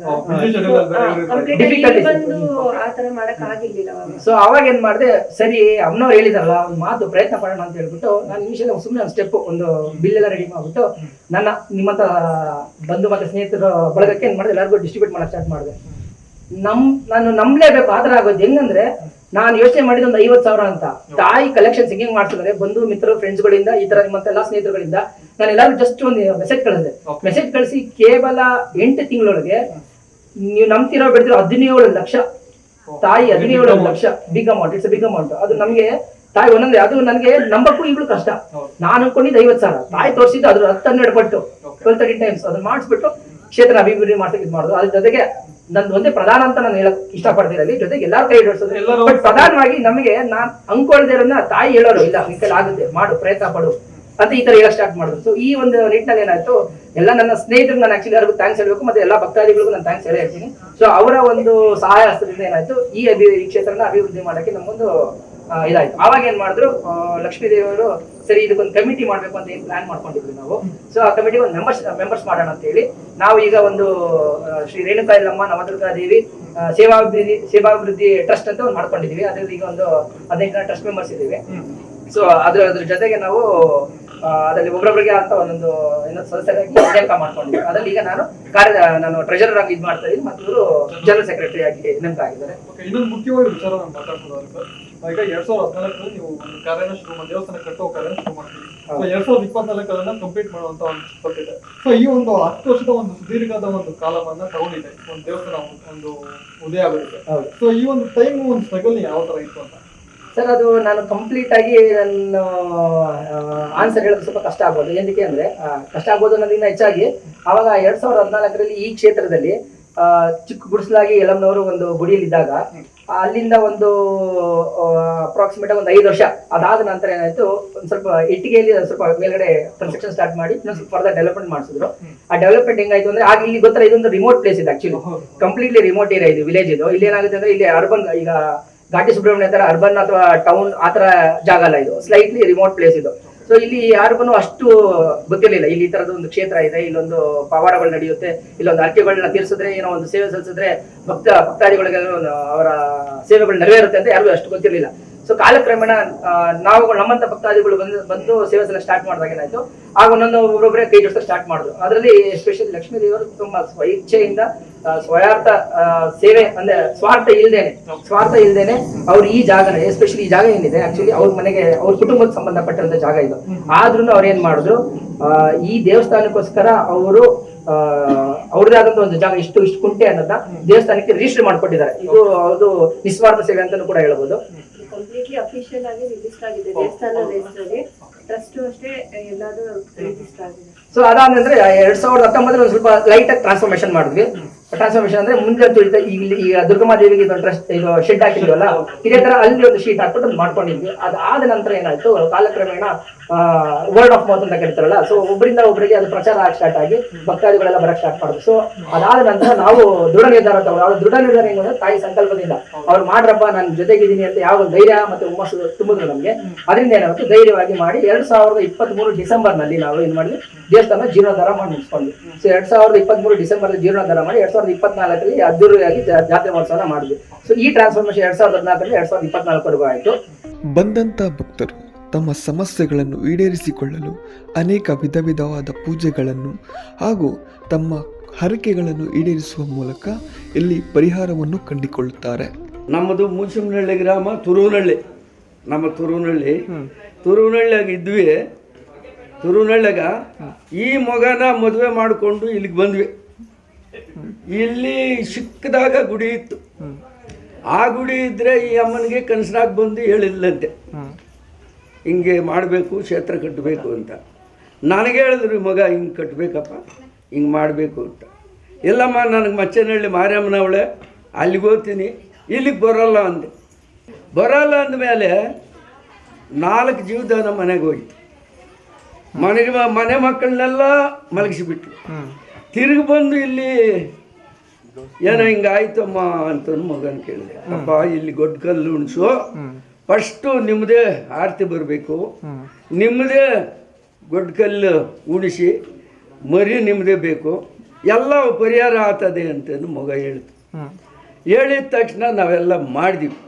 Difficulties. ಬಂದು ಆತರ ಮಾಡಕ್ ಆಗಿರ್ಲಿಲ್ಲ ಅವಾಗ. ಸೊ ಅವಾಗ ಏನ್ ಮಾಡಿದೆ, ಸರಿ ಅಮ್ಮನವ್ರು ಹೇಳಿದಾರಲ್ಲ ಒಂದು ಮಾತು, ಪ್ರಯತ್ನ ಪಡೋಣ ಅಂತ ಹೇಳ್ಬಿಟ್ಟು ನಾನು ನಿಮಿಷ ಸುಮ್ಮನೆ ಒಂದು ಸ್ಟೆಪ್, ಒಂದು ಬಿಲ್ ಎಲ್ಲ ರೆಡಿ ಮಾಡ್ಬಿಟ್ಟು ನನ್ನ ನಿಮ್ಮಂತ ಬಂಧು ಮತ್ತೆ ಸ್ನೇಹಿತರ ಬಳಗಕ್ಕೆ ಏನ್ ಮಾಡಿದೆ, ಎಲ್ಲರಿಗೂ ಡಿಸ್ಟ್ರಿಬ್ಯೂಟ್ ಮಾಡಕ್ ಸ್ಟಾರ್ಟ್ ಮಾಡಿದೆ. ನಾನು ನಂಬಲೇಬೇಕು ಆತರ ಆಗೋದು. ಹೆಂಗಂದ್ರೆ ನಾನು ಯೋಚನೆ ಮಾಡಿದ ಒಂದು 50,000 ಅಂತ, ತಾಯಿ ಕಲೆಕ್ಷನ್ ಹೆಂಗ್ ಮಾಡ್ತಿದ್ದಾರೆ, ಬಂಧು ಮಿತ್ರರು ಫ್ರೆಂಡ್ಸ್ಗಳಿಂದ ಈ ತರ ನಿಮ್ಮಂತ ಎಲ್ಲಾ ಸ್ನೇಹಿತರುಗಳಿಂದ ನಾನು ಎಲ್ಲರೂ ಜಸ್ಟ್ ಒಂದು ಮೆಸೇಜ್ ಕಳಿಸಿದೆ. ಮೆಸೇಜ್ ಕಳಿಸಿ ಕೇವಲ 8 ತಿಂಗಳೊಳಗೆ ನೀವು ನಂಬ್ತಿರೋ ಬಿಡ್ತಿರೋ 17 ಲಕ್ಷ, ತಾಯಿ 17 lakh, big amount, it's big amount. ಅದು ನಮ್ಗೆ ತಾಯಿ ಒಂದೊಂದೇ, ಅದು ನನಗೆ ನಂಬಕ್ಕೂ ಈಗಲೂ ಕಷ್ಟ. ನಾನು ಅನ್ಕೊಂಡಿದ್ದು 50,000, ತಾಯಿ ತೋರಿಸಿದ್ದು ಅದ್ರ 10-12 ಪಟ್ಟು 12-13 ಟೈಮ್ಸ್ ಅದನ್ನ ಮಾಡಿಸ್ಬಿಟ್ಟು ಕ್ಷೇತ್ರ ಅಭಿವೃದ್ಧಿ ಮಾಡ್ಸಕ್ಕೆ ಇದು ಮಾಡೋದು. ಅದ್ರ ಜೊತೆಗೆ ನಂದು ಒಂದೇ ಪ್ರಧಾನ ಅಂತ ನಾನು ಹೇಳಕ್ ಇಷ್ಟಪಡ್ತೀನಿ, ಜೊತೆಗೆ ಎಲ್ಲಾರು ಕೈ ಹಿಡಿಸೋದು. ಬಟ್ ಪ್ರಧಾನವಾಗಿ ನಮಗೆ ನಾನ್ ಅಂದ್ಕೊಳ್ದಿರೋನ್ನ ತಾಯಿ ಹೇಳೋರು, ಇಲ್ಲ ನಿನ್ ಕೈಲಿ ಆಗುತ್ತೆ, ಮಾಡು, ಪ್ರಯತ್ನ ಪಡು ಅಂತ ಈ ತರ ಹೇಳಕ್ ಸ್ಟಾರ್ಟ್ ಮಾಡಿದ್ರು. ಸೊ ಈ ಒಂದು ನಿಟ್ಟಿನಲ್ಲಿ ಏನಾಯ್ತು, ಎಲ್ಲ ನನ್ನ ಸ್ನೇಹಿತರಿಗೆ ನಾನು ಆಕ್ಚುಲಿ ಯಾರಿಗೂ ಥ್ಯಾಂಕ್ಸ್ ಹೇಳ್ಬೇಕು, ಮತ್ತೆ ಎಲ್ಲ ಭಕ್ತಾದಿಗಳಿಗೂ ನಾನು ಥ್ಯಾಂಕ್ಸ್ ಹೇಳೇ ಹೇಳ್ತೀನಿ. ಸೊ ಅವರ ಒಂದು ಸಹಾಯ ಹಸ್ತದಿಂದ ಏನಾಯ್ತು, ಈ ಕ್ಷೇತ್ರನ ಅಭಿವೃದ್ಧಿ ಮಾಡಕ್ಕೆ ನಮಗೊಂದು ಇದಾಯ್ತು. ಅವಾಗ ಏನ್ ಮಾಡಿದ್ರು, ಲಕ್ಷ್ಮೀ ದೇವರು ಸರಿ ಇದಕ್ಕೊಂದು ಕಮಿಟಿ ಮಾಡ್ಬೇಕು ಅಂತ ಏನ್ ಪ್ಲಾನ್ ಮಾಡ್ಕೊಂಡಿದ್ವಿ ನಾವು. ಸೊ ಆ ಕಮಿಟಿ ಒಂದು ಮೆಂಬರ್ಸ್ ಮಾಡೋಣ ಅಂತ ಹೇಳಿ ನಾವು ಈಗ ಒಂದು ಶ್ರೀ ರೇಣುಕಾ ಯಲ್ಲಮ್ಮ ನವದುರ್ಗಾದೇವಿ ಸೇವಾಭಿವೃದ್ಧಿ ಟ್ರಸ್ಟ್ ಅಂತ ಒಂದು ಮಾಡ್ಕೊಂಡಿದೀವಿ. ಅದ್ರಲ್ಲಿ ಈಗ ಒಂದು 15 ಜನ ಟ್ರಸ್ಟ್ ಮೆಂಬರ್ಸ್ ಇದ್ದೀವಿ. ಸೊ ಅದ್ರ ಜೊತೆಗೆ ನಾವು ಅದರಲ್ಲಿ ಒಬ್ಬೊಬ್ಬರಿಗೆ ಅಂತ ಒಂದೊಂದು ಸದಸ್ಯರಾಗಿ ನೇಮಕ ಮಾಡ್ಕೊಂಡಿದ್ದೀವಿ. ಅದ್ರಲ್ಲಿ ಈಗ ನಾನು ಟ್ರೆಜರರ್ ಆಗಿ ಇದು ಮಾಡ್ತಾ ಇದ್ದೀನಿ, ಮತ್ತು ಇವರು ಜನರಲ್ ಸೆಕ್ರೆಟರಿ ಆಗಿ ನೇಮಕ ಆಗಿದ್ದಾರೆ. ಇನ್ನೊಂದು ಮುಖ್ಯವಾದ ವಿಚಾರ ನಾನು ಮಾತಾಡ್ಸೋದಾದ್ರೆ ಸರ್, ಈಗ 2014 ನೀವು ಒಂದು ಕಾರ್ಯನ ಶುರು ಮಾಡಿ, ದೇವಸ್ಥಾನ ಕಟ್ಟೋ ಕಾರ್ಯನ ಶುರು ಮಾಡ್ತೀವಿ. ಸೊ 2024 ಕಂಪ್ಲೀಟ್ ಮಾಡುವಂತ ಒಂದು ಪಟ್ಟಿದೆ. ಸೊ ಈ ಒಂದು 10 ವರ್ಷದ ಒಂದು ಸುದೀರ್ಘದ ಒಂದು ಕಾಲವನ್ನ ತಗೊಂಡಿದೆ ಒಂದು ದೇವಸ್ಥಾನ ಒಂದು ಉದಯ ಆಗುತ್ತೆ. ಸೊ ಈ ಒಂದು ಟೈಮ್ ಒಂದು ಸ್ಟ್ರಗಲ್ ಯಾವ ತರ ಇತ್ತು ಅಂತ ಸರ್? ಅದು ನಾನು ಕಂಪ್ಲೀಟ್ ಆಗಿ ನನ್ನ ಆನ್ಸರ್ ಹೇಳೋದು ಸ್ವಲ್ಪ ಕಷ್ಟ ಆಗ್ಬೋದು. ಏನಕ್ಕೆ ಅಂದ್ರೆ ಕಷ್ಟ ಆಗ್ಬೋದು ಅನ್ನೋದಕ್ಕಿಂತ ಹೆಚ್ಚಾಗಿ ಅವಾಗ 2014ರಲ್ಲಿ ಈ ಕ್ಷೇತ್ರದಲ್ಲಿ ಚಿಕ್ಕ ಗುಡಿಸಲಾಗಿ ಯಲ್ಲಮ್ಮನವರು ಒಂದು ಗುಡಿಯಲ್ಲಿದ್ದಾಗ, ಅಲ್ಲಿಂದ ಒಂದು ಅಪ್ರಾಕ್ಸಿಮೇಟ್ ಒಂದು 5 ವರ್ಷ ಅದಾದ ನಂತರ ಏನಾಯ್ತು, ಒಂದ್ ಸ್ವಲ್ಪ ಇಟ್ಟಿಗೆಯಲ್ಲಿ ಸ್ವಲ್ಪ ಮೇಲ್ಗಡೆ ಕನ್ಸ್ಟ್ರಕ್ಷನ್ ಸ್ಟಾರ್ಟ್ ಮಾಡಿ ಇನ್ನೊಂದು ಸ್ವಲ್ಪ ಫರ್ದರ್ ಡೆವಲಪ್ಮೆಂಟ್ ಮಾಡಿಸಿದ್ರು. ಆ ಡೆವಲಪ್ಮೆಂಟ್ ಹೆಂಗಾಯ್ತು ಅಂದ್ರೆ, ಆಗ ಇಲ್ಲಿ ಗೊತ್ತರ ಇದೊಂದು ರಿಮೋಟ್ ಪ್ಲೇಸ್ ಇದೆ, ಆಕ್ಚುಲಿ ಕಂಪ್ಲೀಟ್ಲಿ ರಿಮೋಟ್ ಏರಿಯಾ ಇದು, ವಿಲೇಜ್ ಇದು. ಇಲ್ಲಿ ಏನಾಗುತ್ತೆ ಅಂದ್ರೆ, ಇಲ್ಲಿ ಅರ್ಬನ್, ಈಗ ಘಾಟಿ ಸುಬ್ರಹ್ಮಣ್ಯ ತರ ಅರ್ಬನ್ ಅಥವಾ ಟೌನ್ ಆತರ ಜಾಗ ಅಲ್ಲ, ಇದು ಸ್ಲೈಟ್ಲಿ ರಿಮೋಟ್ ಪ್ಲೇಸ್ ಇದು. ಸೊ ಇಲ್ಲಿ ಯಾರಿಗೂ ಅಷ್ಟು ಗೊತ್ತಿರಲಿಲ್ಲ, ಇಲ್ಲಿ ಈ ತರದ ಒಂದು ಕ್ಷೇತ್ರ ಇದೆ, ಇಲ್ಲೊಂದು ಪವಾಡಗಳು ನಡೆಯುತ್ತೆ, ಇಲ್ಲೊಂದು ಅರ್ಕೆಗಳನ್ನ ತೀರಿಸಿದ್ರೆ, ಏನೋ ಒಂದು ಸೇವೆ ಸಲ್ಲಿಸಿದ್ರೆ ಭಕ್ತಾದಿಗಳಿಗೆ ಅವರ ಸೇವೆಗಳು ನೆರವೇರುತ್ತೆ ಅಂತ ಯಾರಿಗೂ ಅಷ್ಟು ಗೊತ್ತಿರಲಿಲ್ಲ. ಸೊ ಕಾಲಕ್ರಮೇಣ ನಾವು ನಮ್ಮಂತ ಭಕ್ತಾದಿಗಳು ಬಂದು ಸೇವೆ ಸಲ್ಲ ಸ್ಟಾರ್ಟ್ ಮಾಡಿದಾಗ ಏನಾಯ್ತು, ಆಗ ಒಬ್ಬೊಬ್ಬರೇ ಕೈ ಜೋಡಿಸೋಕೆ ಸ್ಟಾರ್ಟ್ ಮಾಡಿದ್ರು. ಅದರಲ್ಲಿ ಎಸ್ಪೆಷಲಿ ಲಕ್ಷ್ಮೀ ದೇವರು ತುಂಬಾ ಇಚ್ಛೆಯಿಂದ ಸ್ವಯಾರ್ಥ ಸೇವೆ ಅಂದ್ರೆ ಸ್ವಾರ್ಥ ಇಲ್ದೇನೆ ಅವ್ರು ಈ ಜಾಗನ, ಎಸ್ಪೆಷಲಿ ಈ ಜಾಗ ಏನಿದೆ ಆಕ್ಚುಲಿ ಅವ್ರ ಮನೆಗೆ, ಅವ್ರ ಕುಟುಂಬಕ್ಕೆ ಸಂಬಂಧಪಟ್ಟಂತ ಜಾಗ ಇದು. ಆದ್ರೂ ಅವ್ರು ಏನ್ ಮಾಡಿದ್ರು, ಈ ದೇವಸ್ಥಾನಕ್ಕೋಸ್ಕರ ಅವರು ಅವ್ರದೇ ಆದಂತ ಒಂದು ಜಾಗ ಇಷ್ಟು ಕುಂಟೆ ಅನ್ನೋದನ್ನ ದೇವಸ್ಥಾನಕ್ಕೆ ರಿಜಿಸ್ಟರ್ ಮಾಡ್ಕೊಟ್ಟಿದ್ದಾರೆ. ಇದು ಅದು ನಿಸ್ವಾರ್ಥ ಸೇವೆ ಅಂತಾನು ಕೂಡ ಹೇಳ್ಬೋದು. ಕಂಪ್ಲೀಟ್ಲಿ ಅಫಿಷಿಯಲ್ ಆಗಿ ರಿಜಿಸ್ಟರ್ ಆಗಿದೆ ದೇವಸ್ಥಾನ ರಿಜಿಸ್ಟ್ರಲ್ಲಿ, ಟ್ರಸ್ಟ್ ಅಷ್ಟೇ ಎಲ್ಲಾದ್ರೂ ರಿಜಿಸ್ಟರ್ ಆಗಿದೆ. ಸೊ ಅದಾದ್ಮೇಲೆ 2019 ಒಂದು ಸ್ವಲ್ಪ ಲೈಟ್ ಆಗಿ ಟ್ರಾನ್ಸ್ಫಾರ್ಮೇಶನ್ ಮಾಡಿದ್ವಿ. ಟ್ರಾನ್ಸ್ಫಾರ್ಮೇಶನ್ ಅಂದ್ರೆ ಮುಂದೆ ಈಗ ದುರ್ಗಮಾದೇವಿಗೆ ಇದು ಟ್ರಸ್ಟ್ ಇದು ಶೆಡ್ ಹಾಕಿದ್ವಲ್ಲ, ಇದೇ ತರ ಅಲ್ಲಿ ಒಂದು ಶೀಟ್ ಹಾಕ್ಬಿಟ್ಟು ಒಂದು ಮಾಡ್ಕೊಂಡಿದ್ವಿ. ಅದಾದ ನಂತರ ಏನಾಯ್ತು, ಕಾಲಕ್ರಮೇಣ ವರ್ಡ್ ಆಫ್ ಮೌತ್ ಅಂತ ಕರೀತಾರಲ್ಲ, ಸೊ ಒಬ್ಬರಿಂದ ಒಬ್ಬರಿಗೆ ಅದು ಪ್ರಚಾರ ಆಗಿ ಸ್ಟಾರ್ಟ್ ಆಗಿ ಭಕ್ತಾದಿಗಳೆಲ್ಲ ಬರಕ್ ಸ್ಟಾರ್ಟ್ ಮಾಡಿದ್ರು. ಸೊ ಅದಾದ ನಂತರ ನಾವು ದೃಢ ನಿರ್ಧಾರ ತಗೊಂಡು, ದೃಢ ನಿರ್ಧಾರ ಹೆಂಗಂದ್ರೆ ತಾಯಿ ಸಂಕಲ್ಪದಿಂದ ಅವ್ರು ಮಾಡ್ರಪ್ಪ ನಾನು ಜೊತೆಗಿದ್ದೀನಿ ಅಂತ ಯಾವ ಧೈರ್ಯ ಮತ್ತೆ ಹುಮ್ಮಸ್ಸು ತುಂಬಿದ್ರು ನಮ್ಗೆ. ಅದರಿಂದ ಏನಾಗುತ್ತೆ, ಧೈರ್ಯವಾಗಿ ಮಾಡಿ 2023 ಡಿಸೆಂಬರ್ನಲ್ಲಿ ನಾವು ಏನ್ ಮಾಡಿದ್ವಿ, ದೇವಸ್ಥಾನ ಜೀರ್ಣೋದ್ಧಾರ ಮಾಡಿ ಮುಗಿಸ್ಕೊಂಡ್ವಿ. ಸೊ 2023 ಡಿಸೆಂಬರ್ ಜೀರ್ಣೋದ್ಧಾರ ಮಾಡಿ 2024ರಲ್ಲಿ ಅದ್ದೂರಿಯಾಗಿ ಜಾತ್ರೆ ಮಹೋತ್ಸವ ಮಾಡಿದ್ವಿ. ಸೊ ಈ ಟ್ರಾನ್ಸ್ಫಾರ್ಮೇಶನ್ 2014ರಲ್ಲಿ 2024ವರೆಗೂ ಆಯ್ತು. ಬಂದಂಥ ಭಕ್ತರು ತಮ್ಮ ಸಮಸ್ಯೆಗಳನ್ನು ಈಡೇರಿಸಿಕೊಳ್ಳಲು ಅನೇಕ ವಿಧವಾದ ಪೂಜೆಗಳನ್ನು ಹಾಗೂ ತಮ್ಮ ಹರಕೆಗಳನ್ನು ಈಡೇರಿಸುವ ಮೂಲಕ ಇಲ್ಲಿ ಪರಿಹಾರವನ್ನು ಕಂಡುಕೊಳ್ಳುತ್ತಾರೆ. ನಮ್ಮದು ಮೂಚಮನಹಳ್ಳಿ ಗ್ರಾಮ, ತುರುವನಹಳ್ಳಿ. ನಮ್ಮ ತುರುವನಹಳ್ಳಿಯಾಗಿ ಇದ್ವಿ. ತುರುನಳ್ಳಿಗ ಈ ಮಗನ ಮದುವೆ ಮಾಡಿಕೊಂಡು ಇಲ್ಲಿಗೆ ಬಂದ್ವಿ. ಇಲ್ಲಿ ಚಿಕ್ಕದಾಗ ಗುಡಿ ಇತ್ತು. ಆ ಗುಡಿ ಇದ್ರೆ ಈ ಅಮ್ಮನಿಗೆ ಕನಸಿನಾಗ ಬಂದು ಹೇಳಿಲ್ಲಂತೆ, ಹಿಂಗೆ ಮಾಡಬೇಕು, ಕ್ಷೇತ್ರ ಕಟ್ಟಬೇಕು ಅಂತ. ನನಗೆ ಹೇಳಿದ್ರು, ಮಗ ಹಿಂಗೆ ಕಟ್ಟಬೇಕಪ್ಪ, ಹಿಂಗೆ ಮಾಡಬೇಕು ಅಂತ. ಎಲ್ಲಮ್ಮ ನನಗೆ ಮಚ್ಚನಹಳ್ಳಿ ಮಾರಮ್ಮನವಳೆ, ಅಲ್ಲಿಗೆ ಹೋಗ್ತೀನಿ, ಇಲ್ಲಿಗೆ ಬರೋಲ್ಲ ಅಂದೆ. ಬರೋಲ್ಲ ಅಂದಮೇಲೆ 4 ಜೀವದಾನ ಮನೆಗೆ ಹೋಯ್ತು. ಮನೆ ಮಕ್ಕಳನ್ನೆಲ್ಲ ಮಲಗಿಸಿಬಿಟ್ರು. ತಿರುಗಿ ಬಂದು ಇಲ್ಲಿ ಏನೋ ಹಿಂಗಾಯ್ತಮ್ಮ ಅಂತ ಮಗನ ಕೇಳಿದೆ. ಅಪ್ಪ ಇಲ್ಲಿ ದೊಡ್ಡ ಕಲ್ಲು ಉಣಿಸು, ಫಸ್ಟು ನಿಮ್ಮದೇ ಆರತಿ ಬರಬೇಕು, ನಿಮ್ಮದೇ ದೊಡ್ಡ ಕಲ್ಲು ಉಣಿಸಿ, ಮರಿ ನಿಮ್ಮದೇ ಬೇಕು, ಎಲ್ಲ ಪರಿಹಾರ ಆಗ್ತದೆ ಅಂತಂದು ಮಗ ಹೇಳ್ತು. ಹೇಳಿದ ತಕ್ಷಣ ನಾವೆಲ್ಲ ಮಾಡಿದ್ವಿ.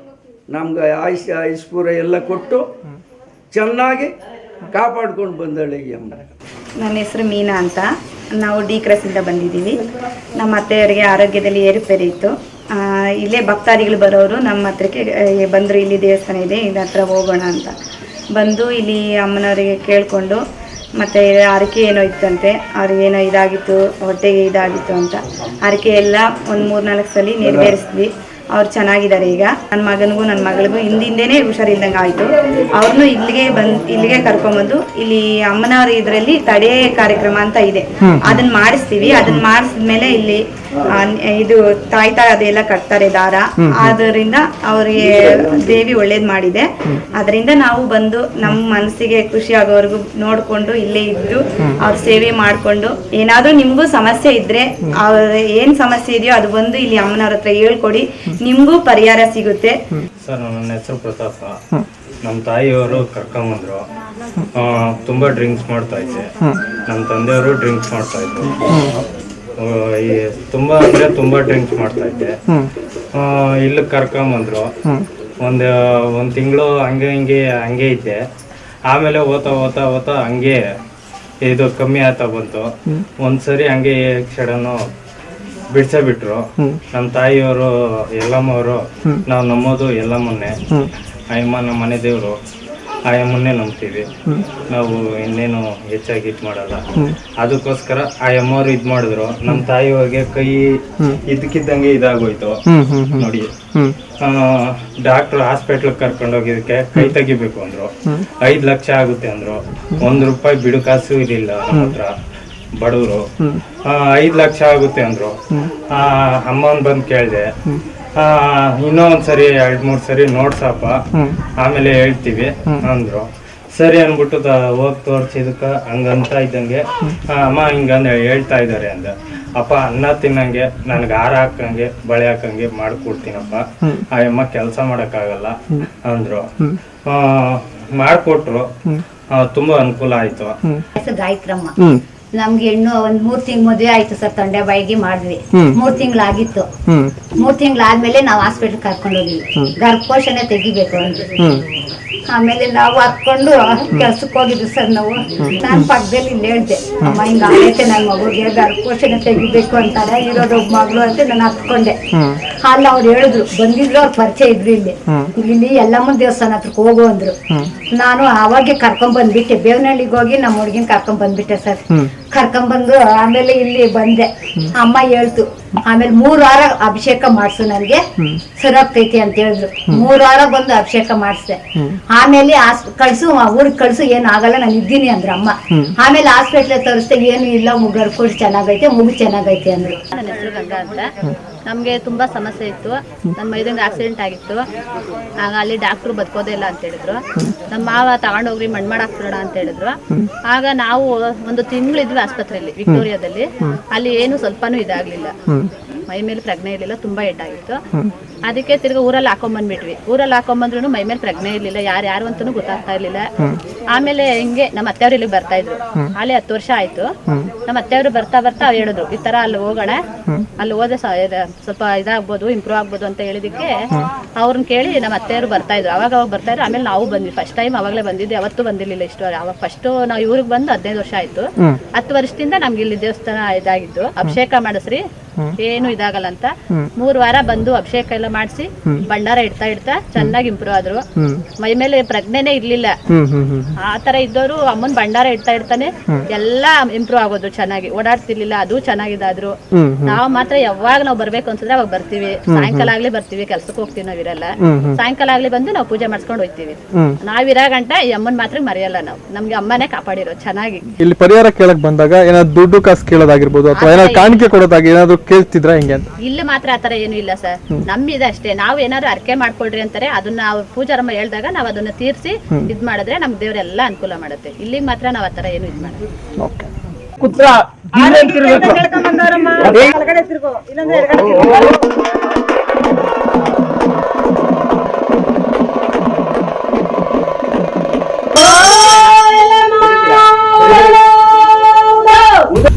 ನಮ್ಗೆ ಆಯುಷ್ಪೂರ ಎಲ್ಲ ಕೊಟ್ಟು ಚೆನ್ನಾಗಿ ಕಾಪಾಡ್ಕೊಂಡು ಬಂದಳೆ ಈ ಅಮ್ಮ. ನನ್ನ ಹೆಸರು ಮೀನಾ ಅಂತ. ನಾವು ಡಿ ಕ್ರಾಸಿಂದ ಬಂದಿದ್ದೀವಿ. ನಮ್ಮ ಅತ್ತೆಯವರಿಗೆ ಆರೋಗ್ಯದಲ್ಲಿ ಏರುಪೇರು ಇತ್ತು. ಇಲ್ಲೇ ಭಕ್ತಾದಿಗಳು ಬರೋರು ನಮ್ಮ ಹತ್ರಕ್ಕೆ ಬಂದರು, ಇಲ್ಲಿ ದೇವಸ್ಥಾನ ಇದೆ, ಇದ್ರ ಹತ್ರ ಹೋಗೋಣ ಅಂತ ಬಂದು ಇಲ್ಲಿ ಅಮ್ಮನವರಿಗೆ ಕೇಳಿಕೊಂಡು, ಮತ್ತು ಹರಕೆ ಏನೋ ಇತ್ತಂತೆ, ಅವ್ರಿಗೇನೋ ಇದಾಗಿತ್ತು, ಹೊಟ್ಟೆಗೆ ಇದಾಗಿತ್ತು ಅಂತ ಹರಕೆ ಎಲ್ಲ ಒಂದು 3-4 ಸಲ ನೆರವೇರಿಸಿದ್ವಿ. ಅವ್ರು ಚೆನ್ನಾಗಿದ್ದಾರೆ ಈಗ. ನನ್ನ ಮಗನಿಗೂ ನನ್ನ ಮಗಳಿಗೂ ಹಿಂದಿಂದೇನೆ ಹುಷಾರಿಲ್ದಂಗೆ ಆಯಿತು. ಅವ್ರನ್ನೂ ಇಲ್ಲಿಗೆ ಕರ್ಕೊಂಬಂದು ಇಲ್ಲಿ ಅಮ್ಮನವ್ರ ಇದರಲ್ಲಿ ತಡೆ ಕಾರ್ಯಕ್ರಮ ಅಂತ ಇದೆ, ಅದನ್ನ ಮಾಡಿಸ್ತೀವಿ. ಅದನ್ನ ಮಾಡಿಸಿದ್ಮೇಲೆ ಇಲ್ಲಿ ಇದು ತಾಯ್ತಾ ಅದೆಲ್ಲ ಕಟ್ತಾರೆ ದಾರ. ಅದರಿಂದ ಅವರಿಗೆ ದೇವಿ ಒಳ್ಳೇದು ಮಾಡಿದೆ. ಅದರಿಂದ ನಾವು ಬಂದು ನಮ್ಮ ಮನಸ್ಸಿಗೆ ಖುಷಿ ಆಗೋವರೆಗೂ ನೋಡಿಕೊಂಡು ಇಲ್ಲೇ ಇದ್ದು ಅವ್ರ ಸೇವೆ ಮಾಡಿಕೊಂಡು, ಏನಾದರೂ ನಿಮಗೂ ಸಮಸ್ಯೆ ಇದ್ರೆ ಅವ್ರ ಏನು ಸಮಸ್ಯೆ ಇದೆಯೋ ಅದು ಬಂದು ಇಲ್ಲಿ ಅಮ್ಮನವ್ರ ಹತ್ರ ಹೇಳ್ಕೊಡಿ, ನಿಮಗೂ ಪರಿಹಾರ ಸಿಗುತ್ತೆ. ಸರ್, ನನ್ನ ಹೆಸರು ಪ್ರತಾಪ. ನಮ್ಮ ತಾಯಿಯವರು ಕರ್ಕೊಂಬಂದ್ರು. ತುಂಬಾ ಡ್ರಿಂಕ್ಸ್ ಮಾಡ್ತಾ ಇದ್ದೆ. ನಮ್ಮ ತಂದೆಯವರು ಡ್ರಿಂಕ್ಸ್ ಮಾಡ್ತಾ ಇದ್ರು. ತುಂಬಾ ಅಂದ್ರೆ ತುಂಬಾ ಡ್ರಿಂಕ್ಸ್ ಮಾಡ್ತಾ ಇದ್ದೆ. ಇಲ್ಲಿ ಕರ್ಕೊಂಬಂದ್ರು. ಒಂದು ತಿಂಗಳು ಹಂಗೆ ಇದ್ದೆ. ಆಮೇಲೆ ಓದ್ತಾ ಹಂಗೆ ಇದು ಕಮ್ಮಿ ಆಗ್ತಾ ಬಂತು. ಒಂದ್ಸರಿ ಹಂಗೆ ಕ್ಷಣನು ಬಿಟ್ರು. ನಮ್ಮ ತಾಯಿಯವರು ಎಲ್ಲಮ್ಮವರು, ನಾವು ನಂಬೋದು ಎಲ್ಲಮ್ಮನ್ನೇ. ಅಯ್ಯಮ್ಮ ನಮ್ಮ ಮನೆ ದೇವರು, ಆಯಮ್ಮನ್ನೇ ನಂಬ್ತೀವಿ ನಾವು. ಇನ್ನೇನು ಹೆಚ್ಚಾಗಿ ಇದು ಮಾಡಲ್ಲ. ಅದಕ್ಕೋಸ್ಕರ ಆಯಮ್ಮವ್ರು ಇದು ಮಾಡಿದ್ರು. ನಮ್ಮ ತಾಯಿಯವ್ರಿಗೆ ಕೈ ಇದ್ದಕ್ಕಿದ್ದಂಗೆ ಇದಾಗೋಯ್ತು ನೋಡಿ. ಡಾಕ್ಟರ್ ಹಾಸ್ಪಿಟ್ಲಿಗೆ ಕರ್ಕೊಂಡು ಹೋಗಿದ್ದಕ್ಕೆ ಕೈ ತೆಗಿಬೇಕು ಅಂದ್ರು. 5 ಲಕ್ಷ ಆಗುತ್ತೆ ಅಂದ್ರು. 1 ರೂಪಾಯಿ ಬಿಡು ಕಾಸು ಇದಿಲ್ಲ ನಮ್ಮ ಹತ್ರ, ಬಡವರು. 5 ಲಕ್ಷ ಆಗುತ್ತೆ ಅಂದ್ರು. ಅಮ್ಮನ್ ಬಂದು ಕೇಳಿದೆ, ಇನ್ನೊಂದ್ಸರಿ 2-3 ಸರಿ ನೋಡ್ಸಪ್ಪ, ಆಮೇಲೆ ಹೇಳ್ತೀವಿ ಅಂದ್ರು. ಸರಿ ಅನ್ಬಿಟ್ಟು ಹೋಗಿ ತೋರ್ಸಿದಕ್ಕ ಹಂಗಂತ ಇದ್ದಂಗೆ, ಅಮ್ಮ ಹಿಂಗಂದ ಹೇಳ್ತಾ ಇದ್ದಾರೆ ಅಂದ. ಅಪ್ಪ ಅನ್ನ ತಿನ್ನಂಗೆ, ನನ್ಗೆ ಹಾರ ಹಾಕಂಗೆ, ಬಳೆ ಹಾಕಂಗೆ ಮಾಡ್ಕೊಡ್ತೀನಪ್ಪ, ಅಮ್ಮ ಕೆಲಸ ಮಾಡಕ್ಕಾಗಲ್ಲ ಅಂದ್ರು. ಮಾಡ್ಕೊಟ್ರು. ತುಂಬಾ ಅನುಕೂಲ ಆಯ್ತು. ಗಾಯತ್ರಮ್ಮ. ನಮ್ಗೆ ಹೆಣ್ಣು ಒಂದ್ 3 ತಿಂಗಳು ಮದುವೆ ಆಯ್ತು ಸರ್. ತಂಡೆ ಬಾಯಿಗೆ ಮಾಡಿದ್ವಿ. 3 ತಿಂಗಳಾಗಿತ್ತು. 3 ತಿಂಗಳಾದ್ಮೇಲೆ ನಾವು ಹಾಸ್ಪಿಟಲ್ ಕರ್ಕೊಂಡು ಹೋಗಿದ್ವಿ. ಗರ್ಭಕೋಶನೇ ತೆಗಿಬೇಕು ಅಂತ. ಆಮೇಲೆ ನಾವು ಹತ್ಕೊಂಡು ಕೆಲ್ಸಕ್ಕೆ ಹೋಗಿದ್ವಿ ಸರ್. ನಾನು ಪಕ್ಕದಲ್ಲಿ ಇಲ್ಲಿ ಹೇಳ್ದೆ, ಅಮ್ಮ ಹಿಂಗ ಆಗೈತೆ ನನ್ನ ಮಗುಗೆ ಗರ್ಭಕೋಶನೇ ತೆಗಿಬೇಕು ಅಂತಾರೆ, ಇರೋದು ಒಬ್ಬ ಮಗಳು ಅಂತ ನಾನು ಹತ್ಕೊಂಡೆ. ಅಲ್ಲಿ ಅವ್ರು ಹೇಳಿದ್ರು, ಬಂದಿದ್ರು, ಅವ್ರ ಪರಿಚಯ ಇದ್ರು ಇಲ್ಲಿ ಎಲ್ಲಮ್ಮನ ದೇವಸ್ಥಾನ ಹತ್ರಕ್ಕೆ ಹೋಗು ಅಂದ್ರು. ನಾನು ಅವಾಗೆ ಕರ್ಕೊಂಡ್ ಬಂದ್ಬಿಟ್ಟೆ. ಬೇವನಹಳ್ಳಿಗೆ ಹೋಗಿ ನಮ್ಮ ಹುಡುಗಿನ ಕರ್ಕೊಂಡ್ ಬಂದ್ಬಿಟ್ಟೆ ಸರ್. ಕರ್ಕೊಂಡ್ಬಂದು ಆಮೇಲೆ ಇಲ್ಲಿ ಬಂದೆ. ಅಮ್ಮ ಹೇಳ್ತು, ಆಮೇಲೆ 3 ವಾರ ಅಭಿಷೇಕ ಮಾಡ್ಸು, ನನಗೆ ಸರಾಗ್ತೈತಿ ಅಂತ ಹೇಳಿದ್ರು. 3 ವಾರ ಬಂದು ಅಭಿಷೇಕ ಮಾಡಿಸ್ದೆ. ಆಮೇಲೆ ಕಳ್ಸು, ಊರಿಗೆ ಕಳ್ಸು, ಏನು ಆಗಲ್ಲ, ನಾನು ಇದ್ದೀನಿ ಅಂದ್ರ ಅಮ್ಮ. ಆಮೇಲೆ ಹಾಸ್ಪಿಟ್ಲ್ ತೋರಿಸ್ದೆ, ಏನು ಇಲ್ಲ, ಗರ್ಭಕೋಶ ಚೆನ್ನಾಗೈತೆ, ಮಗು ಚೆನ್ನಾಗೈತೆ ಅಂದ್ರು. ನನ್ನ ಹೆಸರು ಗಂಗಾ ಅಂತ. ನಮಗೆ ತುಂಬಾ ಸಮಸ್ಯೆ ಇತ್ತು. ನನ್ನ ಮೈದಂಗೆ ಆಕ್ಸಿಡೆಂಟ್ ಆಗಿತ್ತು. ಆಗ ಅಲ್ಲಿ ಡಾಕ್ಟ್ರು ಬದುಕೋದೇ ಇಲ್ಲ ಅಂತ ಹೇಳಿದ್ರು. ನಮ್ಮ ಮಾವ ತಗೊಂಡೋಗ್ರಿ ಮಣ್ಣು ಮಾಡಾಕ್ಬಿಡೋಣ ಅಂತ ಹೇಳಿದ್ರು. ಆಗ ನಾವು 1 ತಿಂಗಳಿದ್ವಿ ಆಸ್ಪತ್ರೆಯಲ್ಲಿ, ವಿಕ್ಟೋರಿಯಾದಲ್ಲಿ. ಅಲ್ಲಿ ಏನು ಸ್ವಲ್ಪನೂ ಇದಾಗ್ಲಿಲ್ಲ, ಮೈ ಮೇಲೆ ಪ್ರಜ್ಞೆ ಇರಲಿಲ್ಲ, ತುಂಬಾ ಏಟಾಗಿತ್ತು. ಅದಕ್ಕೆ ತಿರ್ಗಿ ಊರಲ್ಲಿ ಹಾಕೊಂಡ್ಬಂದ್ಬಿಟ್ವಿ. ಊರಲ್ಲಿ ಹಾಕೊಂಡ್ಬಂದ್ರು ಮೈ ಮೇಲೆ ಪ್ರಜ್ಞೆ ಇರ್ಲಿಲ್ಲ, ಯಾರು ಅಂತನೂ ಗೊತ್ತಾಗ್ತಾ ಇರ್ಲಿಲ್ಲ. ಆಮೇಲೆ ಹಿಂಗೆ ನಮ್ಮ ಅತ್ತೆಯವ್ರು ಇಲ್ಲಿಗೆ ಬರ್ತಾ ಇದ್ರು. ಅಲ್ಲಿ 10 ವರ್ಷ ಆಯ್ತು. ನಮ್ಮ ಅತ್ತೆಯವರು ಬರ್ತಾ ಅವ್ರು ಹೇಳಿದ್ರು, ಈ ತರ ಅಲ್ಲಿ ಹೋಗೋಣ, ಅಲ್ಲಿ ಹೋದ್ರೆ ಸ್ವಲ್ಪ ಇದಾಗ್ಬೋದು, ಇಂಪ್ರೂವ್ ಆಗ್ಬೋದು ಅಂತ ಹೇಳಿದಕ್ಕೆ ಅವ್ರನ್ನ ಕೇಳಿ ನಮ್ಮ ಅತ್ತೆಯವರು ಬರ್ತಾ ಇದ್ರು. ಅವಾಗ ಬರ್ತಾ ಇದ್ರು. ಆಮೇಲೆ ನಾವು ಬಂದ್ವಿ. ಫಸ್ಟ್ ಟೈಮ್ ಅವಾಗಲೇ ಬಂದಿದ್ದೆ, ಯಾವತ್ತೂ ಬಂದಿರ್ಲಿಲ್ಲ ಇಷ್ಟು. ಅವಾಗ ಫಸ್ಟ್ ನಾವು ಇವ್ರಿಗೆ ಬಂದು 15 ವರ್ಷ ಆಯ್ತು. 10 ವರ್ಷದಿಂದ ನಮ್ಗೆ ಇಲ್ಲಿ ದೇವಸ್ಥಾನ ಇದಾಗಿದ್ದು. ಅಭಿಷೇಕ ಮಾಡಿಸ್ರಿ, ಏನು ಇದಾಗಲ್ಲ ಅಂತ 3 ವಾರ ಬಂದು ಅಭಿಷೇಕ ಎಲ್ಲ ಮಾಡಿಸಿ ಭಂಡಾರ ಇಡ್ತಾ ಚೆನ್ನಾಗಿ ಇಂಪ್ರೂವ್ ಆದ್ರು. ಮೈ ಮೇಲೆ ಪ್ರಜ್ಞೆನೇ ಇರ್ಲಿಲ್ಲ, ಆ ತರ ಇದ್ದವರು ಅಮ್ಮನ್ ಭಂಡಾರ ಇಡ್ತಾನೆ ಎಲ್ಲಾ ಇಂಪ್ರೂವ್ ಆಗೋದು, ಚೆನ್ನಾಗಿ ಓಡಾಡ್ತಿರ್ಲಿಲ್ಲ, ಅದು ಚೆನ್ನಾಗಿದ್ದಾದ್ರು. ನಾವು ಮಾತ್ರ ಯಾವಾಗ ನಾವು ಬರ್ಬೇಕು ಅನ್ಸಿದ್ರೆ ಅವಾಗ ಬರ್ತೀವಿ. ಸಾಯಂಕಾಲ ಆಗ್ಲಿ ಬರ್ತೀವಿ, ಕೆಲ್ಸಕ್ಕೆ ಹೋಗ್ತೀವಿ, ನಾವಿರಲ್ಲ. ಸಾಯಂಕಾಲ ಆಗ್ಲಿ ಬಂದು ನಾವು ಪೂಜೆ ಮಾಡ್ಸ್ಕೊಂಡು ಹೋಗ್ತೀವಿ. ನಾವಿರೋ ಗಂಟ ಈ ಅಮ್ಮನ್ ಮಾತ್ರ ಮರೆಯಲ್ಲ ನಾವು. ನಮ್ಗೆ ಅಮ್ಮನೇ ಕಾಪಾಡಿರೋ ಚೆನ್ನಾಗಿ. ಇಲ್ಲಿ ಪರಿಹಾರ ಕೇಳಕ್ ಬಂದಾಗ ಏನಾದ್ರು ದುಡ್ಡು ಕಾಸು ಕೇಳೋದಾಗಿರ್ಬೋದು ಅಥವಾ ಏನಾದ್ರು ಕಾಣಿಕೆ ಕೊಡೋದಾಗಿ ಏನಾದ್ರು ಕೇಳ್ತಿದ್ರ ಹೆಂಗೆ ಅಂತ? ಇಲ್ಲಿ ಮಾತ್ರ ಆತರ ಏನು ಇಲ್ಲ ಸರ್, ನಮ್ಮಿದೆ ಅಷ್ಟೇ. ನಾವು ಏನಾದ್ರು ಅರ್ಕೆ ಮಾಡ್ಕೊಳ್ರಿ ಅಂತಾರೆ, ಅದನ್ನ ನಾವು ಪೂಜಾರಮ್ಮ ಹೇಳ್ದಾಗ ನಾವ್ ಅದನ್ನ ತೀರ್ಸಿ ಇದ್ ಮಾಡಿದ್ರೆ ನಮ್ ದೇವ್ರೆಲ್ಲ ಅನುಕೂಲ ಮಾಡುತ್ತೆ. ಇಲ್ಲಿ ಮಾತ್ರ ನಾವ್ ಆತರ ಏನು ಇದ್ ಮಾಡೋದು.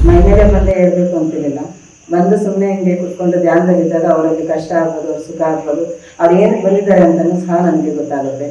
ಮಹಿಳೆಯರ ಮುಂದೆ ಹೇಳ್ಬೇಕು ಅಂತಿರಲಿಲ್ಲ. ಬಂದು ಸುಮ್ಮನೆ ಹಿಂಗೆ ಕುತ್ಕೊಂಡು ಧ್ಯಾನದಲ್ಲಿದ್ದಾಗ ಅವರಲ್ಲಿ ಕಷ್ಟ ಆಗ್ಬೋದು, ಸುಖ ಆಗ್ಬೋದು, ಅವ್ರು ಏನಕ್ಕೆ ಬಂದಿದ್ದಾರೆ ಅಂತಲೂ ಸಹ ನನಗೆ ಗೊತ್ತಾಗುತ್ತೆ.